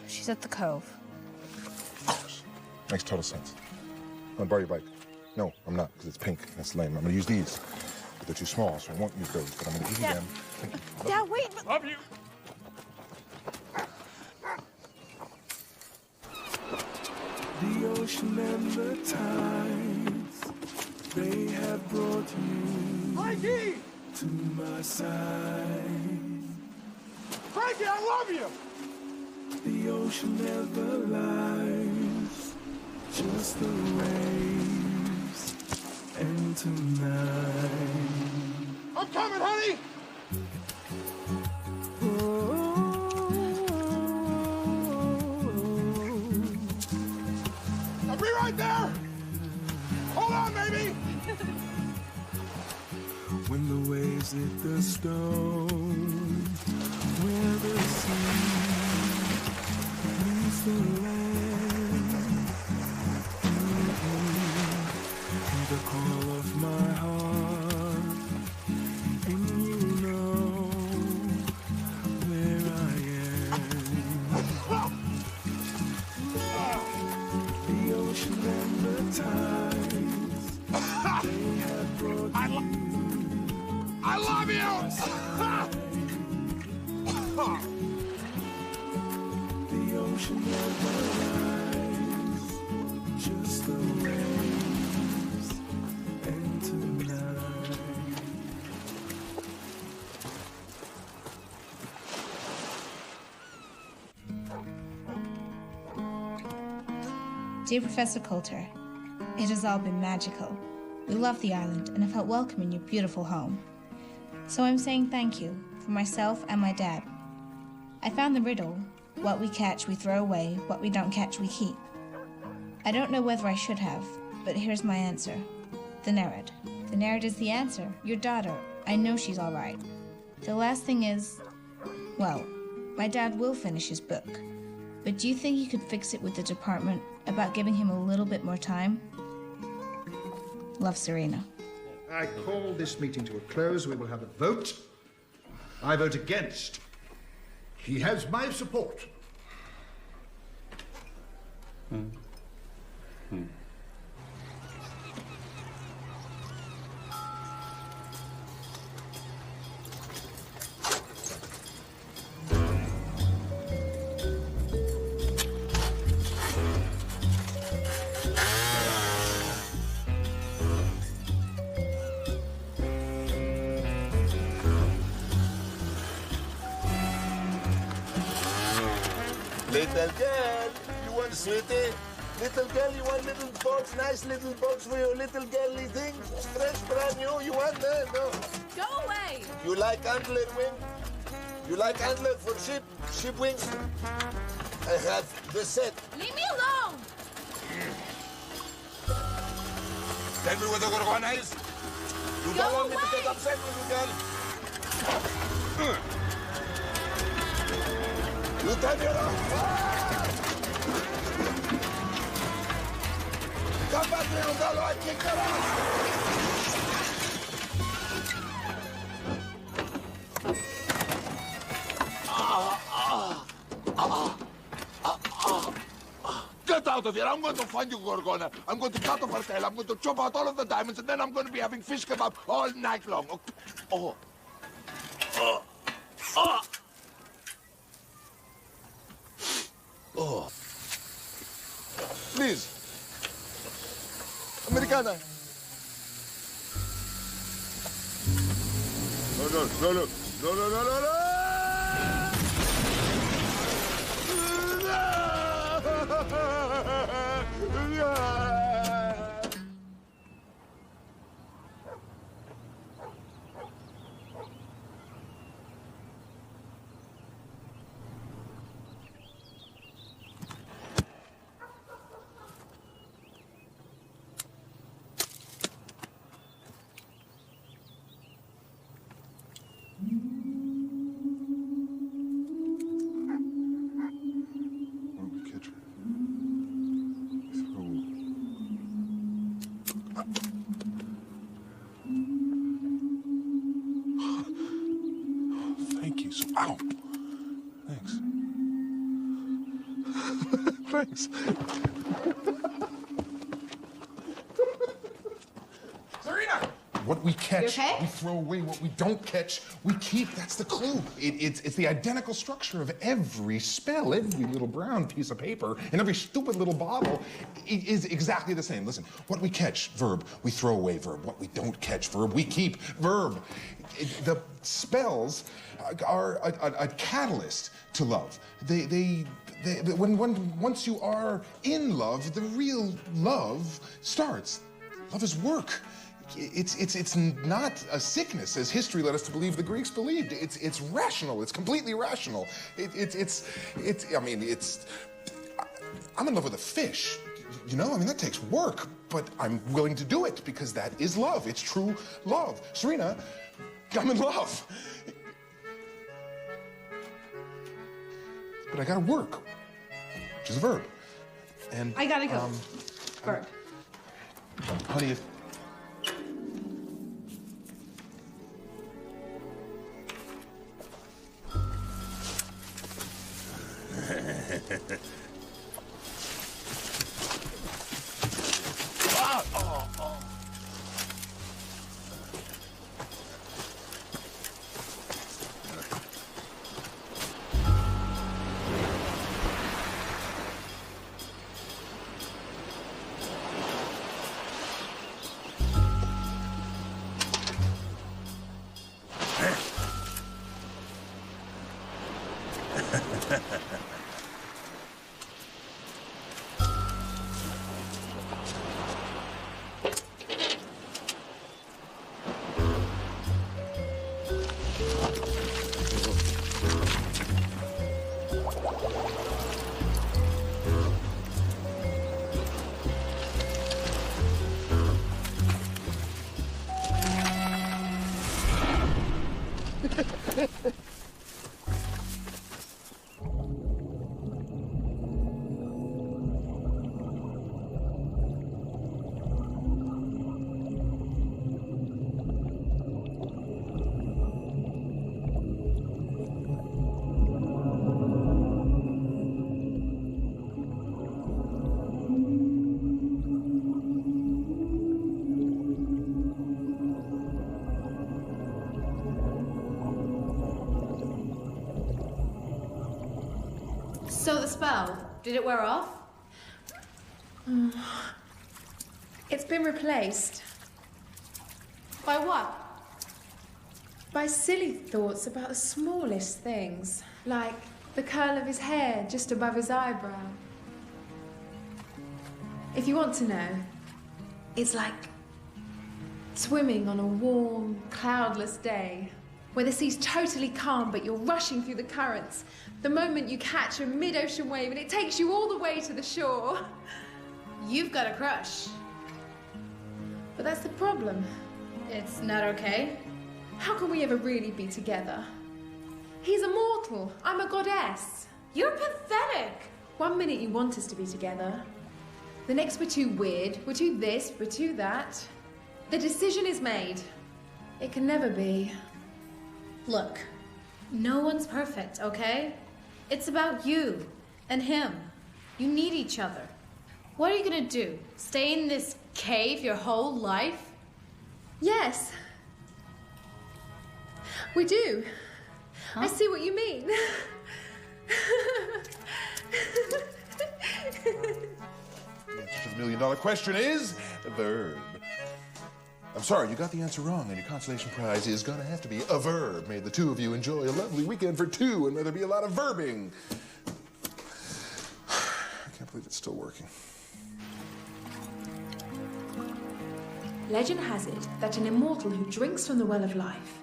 She's at the cove. Of course. Makes total sense. I'm gonna borrow your bike. No, I'm not, because it's pink. That's lame. I'm gonna use these. But they're too small, so I won't use those. But I'm gonna give you Dad. them. Thank you. Dad, wait. But... Love you. The ocean and the tides, they have brought you Frankie! to my side. Frankie, I love you! The ocean never lies, just the waves. And tonight, I'm coming, honey! I'll be right there! Hold on, baby! when the waves hit the stone, where the sea meets the land, the call of my heart, and you know where I am. The ocean and the tides, they have brought you I love you! The ocean never rise, just the waves. And tonight, Dear Professor Coulter, it has all been magical. We love the island and have felt welcome in your beautiful home. So I'm saying thank you for myself and my dad. I found the riddle: what we catch, we throw away, what we don't catch, we keep. I don't know whether I should have, but here's my answer. The Nereid. The Nereid is the answer. Your daughter. I know she's all right. The last thing is, well, my dad will finish his book. But do you think you could fix it with the department about giving him a little bit more time? Love, Serena. I call this meeting to a close. We will have a vote. I vote against. He has my support. Little girl, you want sweetie? Little girl, you want little box, nice little box for your little girly thing? Fresh, brand new, you want that? No. Go away! You like antler wing? You like antler for sheep wings? I have the set. Leave me alone! Tell me what the gorgona is. You don't want me to get upset, little girl. You tell me wrong. Come back, little girl, I kick your Get out of here. I'm going to find you, Gorgona. I'm going to cut off her tail. I'm going to chop out all of the diamonds, and then I'm going to be having fish kebab all night long. Okay? Oh. Oh. Oh. Oh. Please. Americana. No, no, no, no. No, no, no, no, no! Thank you. Ow. Thanks. Thanks. Serena! What we catch, we throw away. What we don't catch, we keep. That's the clue. It's the identical structure of every spell. Every little brown piece of paper and every stupid little bottle is exactly the same. Listen, what we catch, verb. We throw away, verb. What we don't catch, verb. We keep, verb. The spells are a catalyst to love. Once you are in love, the real love starts. Love is work. It's not a sickness, as history led us to believe the Greeks believed. It's rational. It's completely rational. I'm in love with a fish. You know, I mean, that takes work, but I'm willing to do it because that is love. It's true love. Serena, I'm in love. But I gotta work, which is a verb. And I gotta go. Verb. Honey, if So the spell, did it wear off? It's been replaced. By what? By silly thoughts about the smallest things, like the curl of his hair just above his eyebrow. If you want to know, it's like swimming on a warm, cloudless day, where the sea's totally calm, but you're rushing through the currents. The moment you catch a mid-ocean wave and it takes you all the way to the shore. You've got a crush. But that's the problem. It's not okay. How can we ever really be together? He's a mortal. I'm a goddess. You're pathetic. One minute you want us to be together. The next we're too weird, we're too this, we're too that. The decision is made. It can never be. Look, no one's perfect, okay? It's about you and him. You need each other. What are you gonna do? Stay in this cave your whole life? Yes. We do. Huh? I see what you mean. The answer to the million-dollar question is a verb. I'm sorry, you got the answer wrong, and your consolation prize is gonna have to be a verb. May the two of you enjoy a lovely weekend for two, and may there be a lot of verbing. I can't believe it's still working. Legend has it that an immortal who drinks from the well of life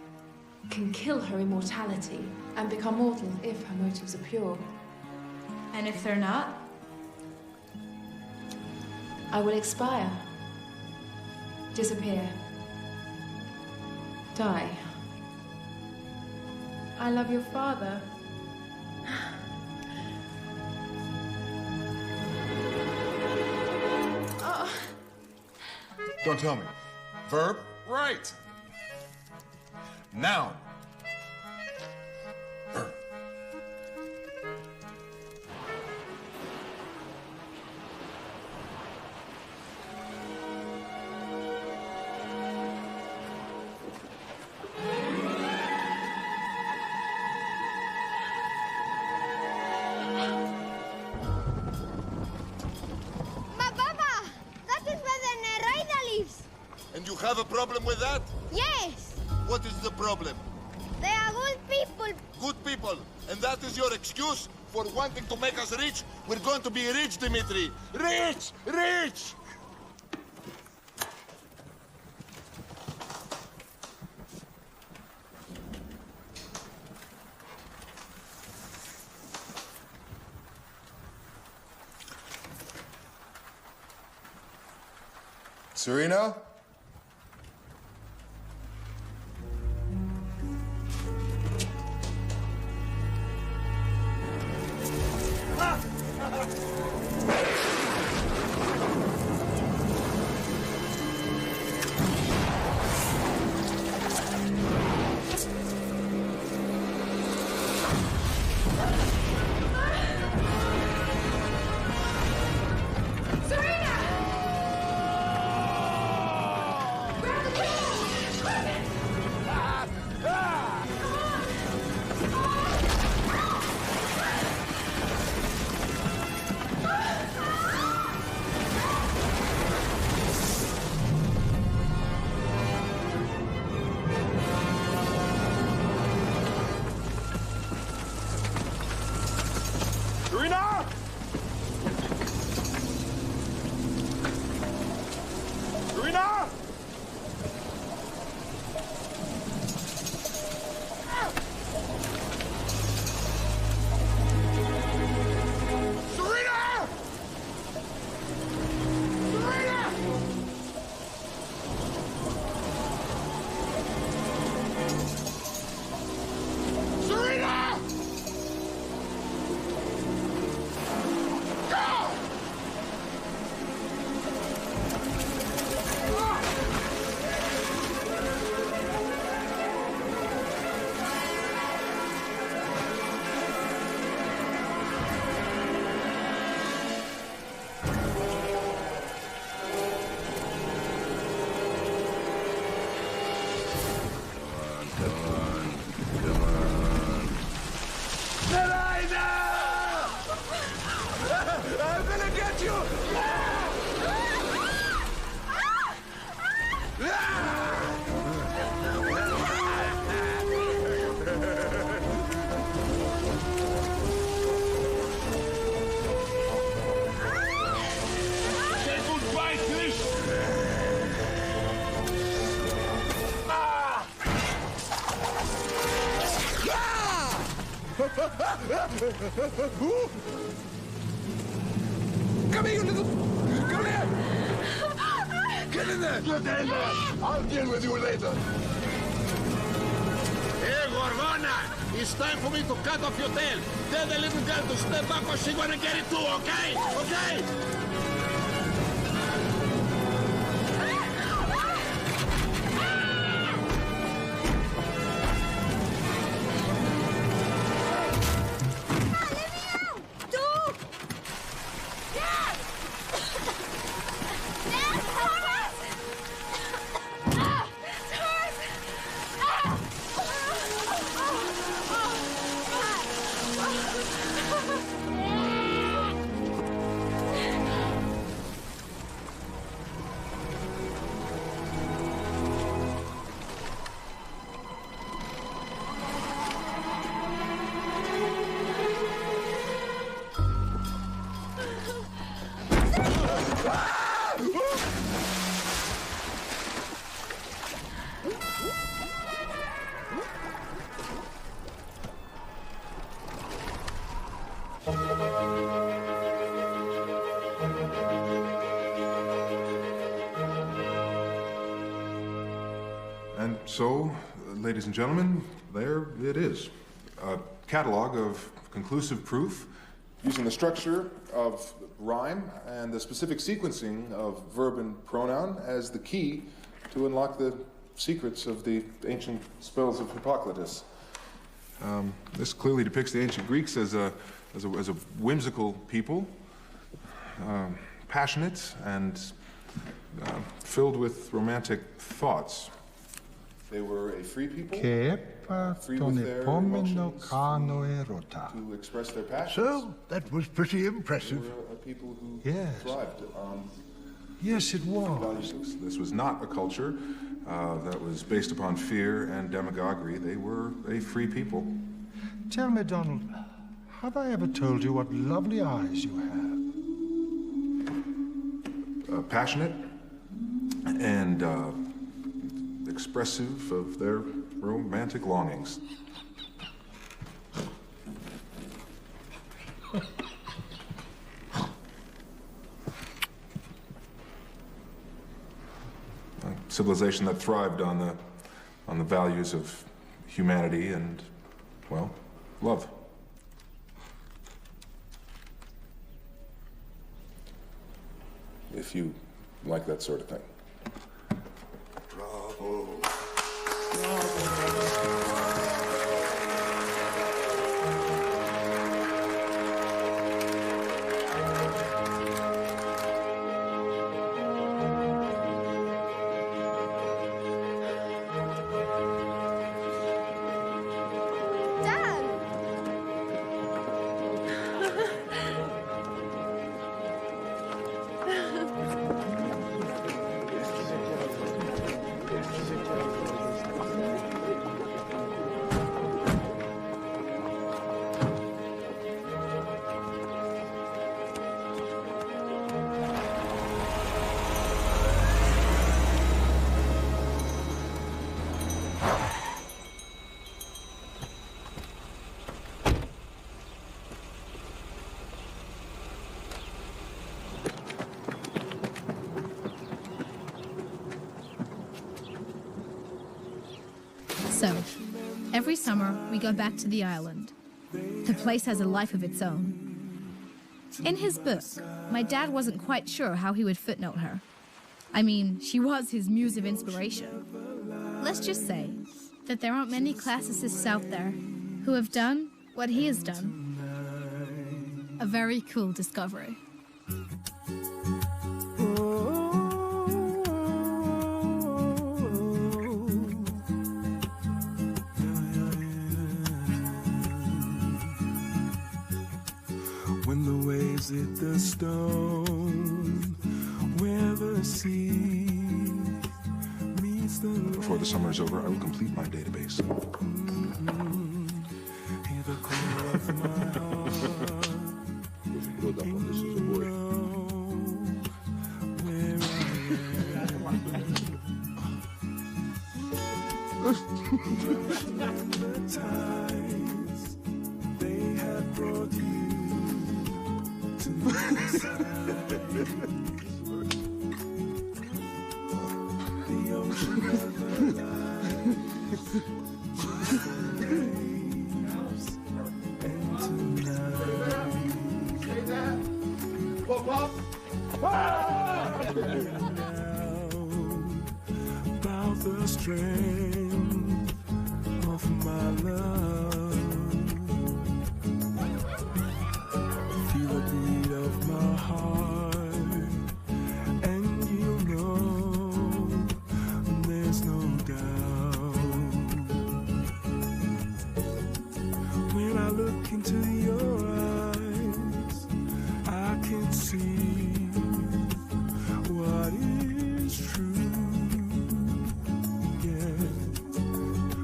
can kill her immortality and become mortal if her motives are pure. And if they're not? I will expire. Disappear. Die. I love your father. Oh. Don't tell me. Verb? Right. Noun. Verb. And you have a problem with that? Yes. What is the problem? They are good people. Good people. And that is your excuse for wanting to make us rich? We're going to be rich, Dimitri. Rich! Rich! Serena? Come here, you little... Come here! Get in there! Get in there! I'll deal with you later. Hey, Gorgona! It's time for me to cut off your tail. Tell the little girl to step back or she's gonna get it too, okay? Okay? And so, ladies and gentlemen, there it is. A catalog of conclusive proof using the structure of rhyme and the specific sequencing of verb and pronoun as the key to unlock the secrets of the ancient spells of Hippocrates. This clearly depicts the ancient Greeks as a whimsical people, passionate and filled with romantic thoughts. They were a free people, free with their emotions, to express their passions. So, that was pretty impressive. They were a people who Yes. thrived on Yes, it was. This was not a culture that was based upon fear and demagoguery. They were a free people. Tell me, Donald, have I ever told you what lovely eyes you have? Passionate and expressive of their romantic longings. A civilization that thrived on the values of humanity and, well, love. If you like that sort of thing. Bravo. So, every summer we go back to the island. The place has a life of its own. In his book, my dad wasn't quite sure how he would footnote her. I mean, she was his muse of inspiration. Let's just say that there aren't many classicists out there who have done what he has done. A very cool discovery. When the waves hit the stone, where the sea meets the land. Before the summer is over, I will complete my database. Hear the call of my heart. Was brought up on this as a boy. Where I am. The tides, they have brought you to my side. The ocean never lies. And tonight, pop up. About the strength of my love. Feel the beat of my heart, and you know there's no doubt. When I look into your eyes, I can see what is true. Yeah,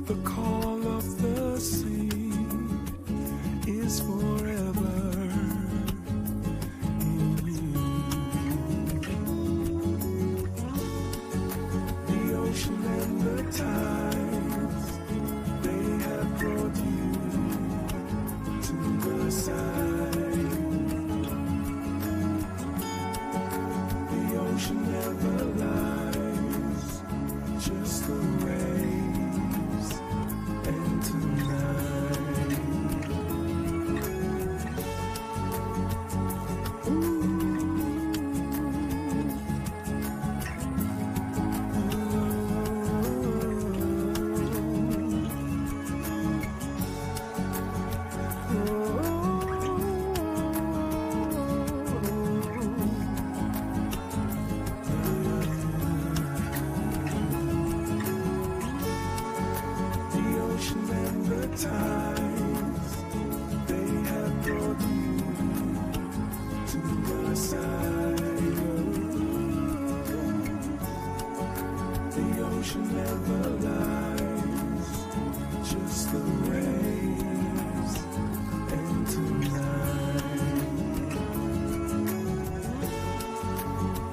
the call of the sea is forever in you. The ocean and the tides, they have brought you to my side. The ocean never lies, just the waves. And tonight, the ocean and the tides, they have brought you to my side. The ocean never lies, just the waves. And tonight,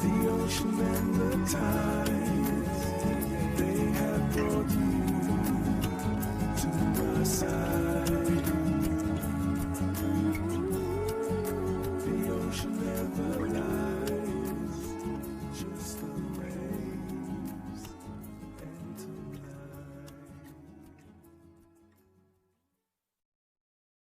the ocean and the tide,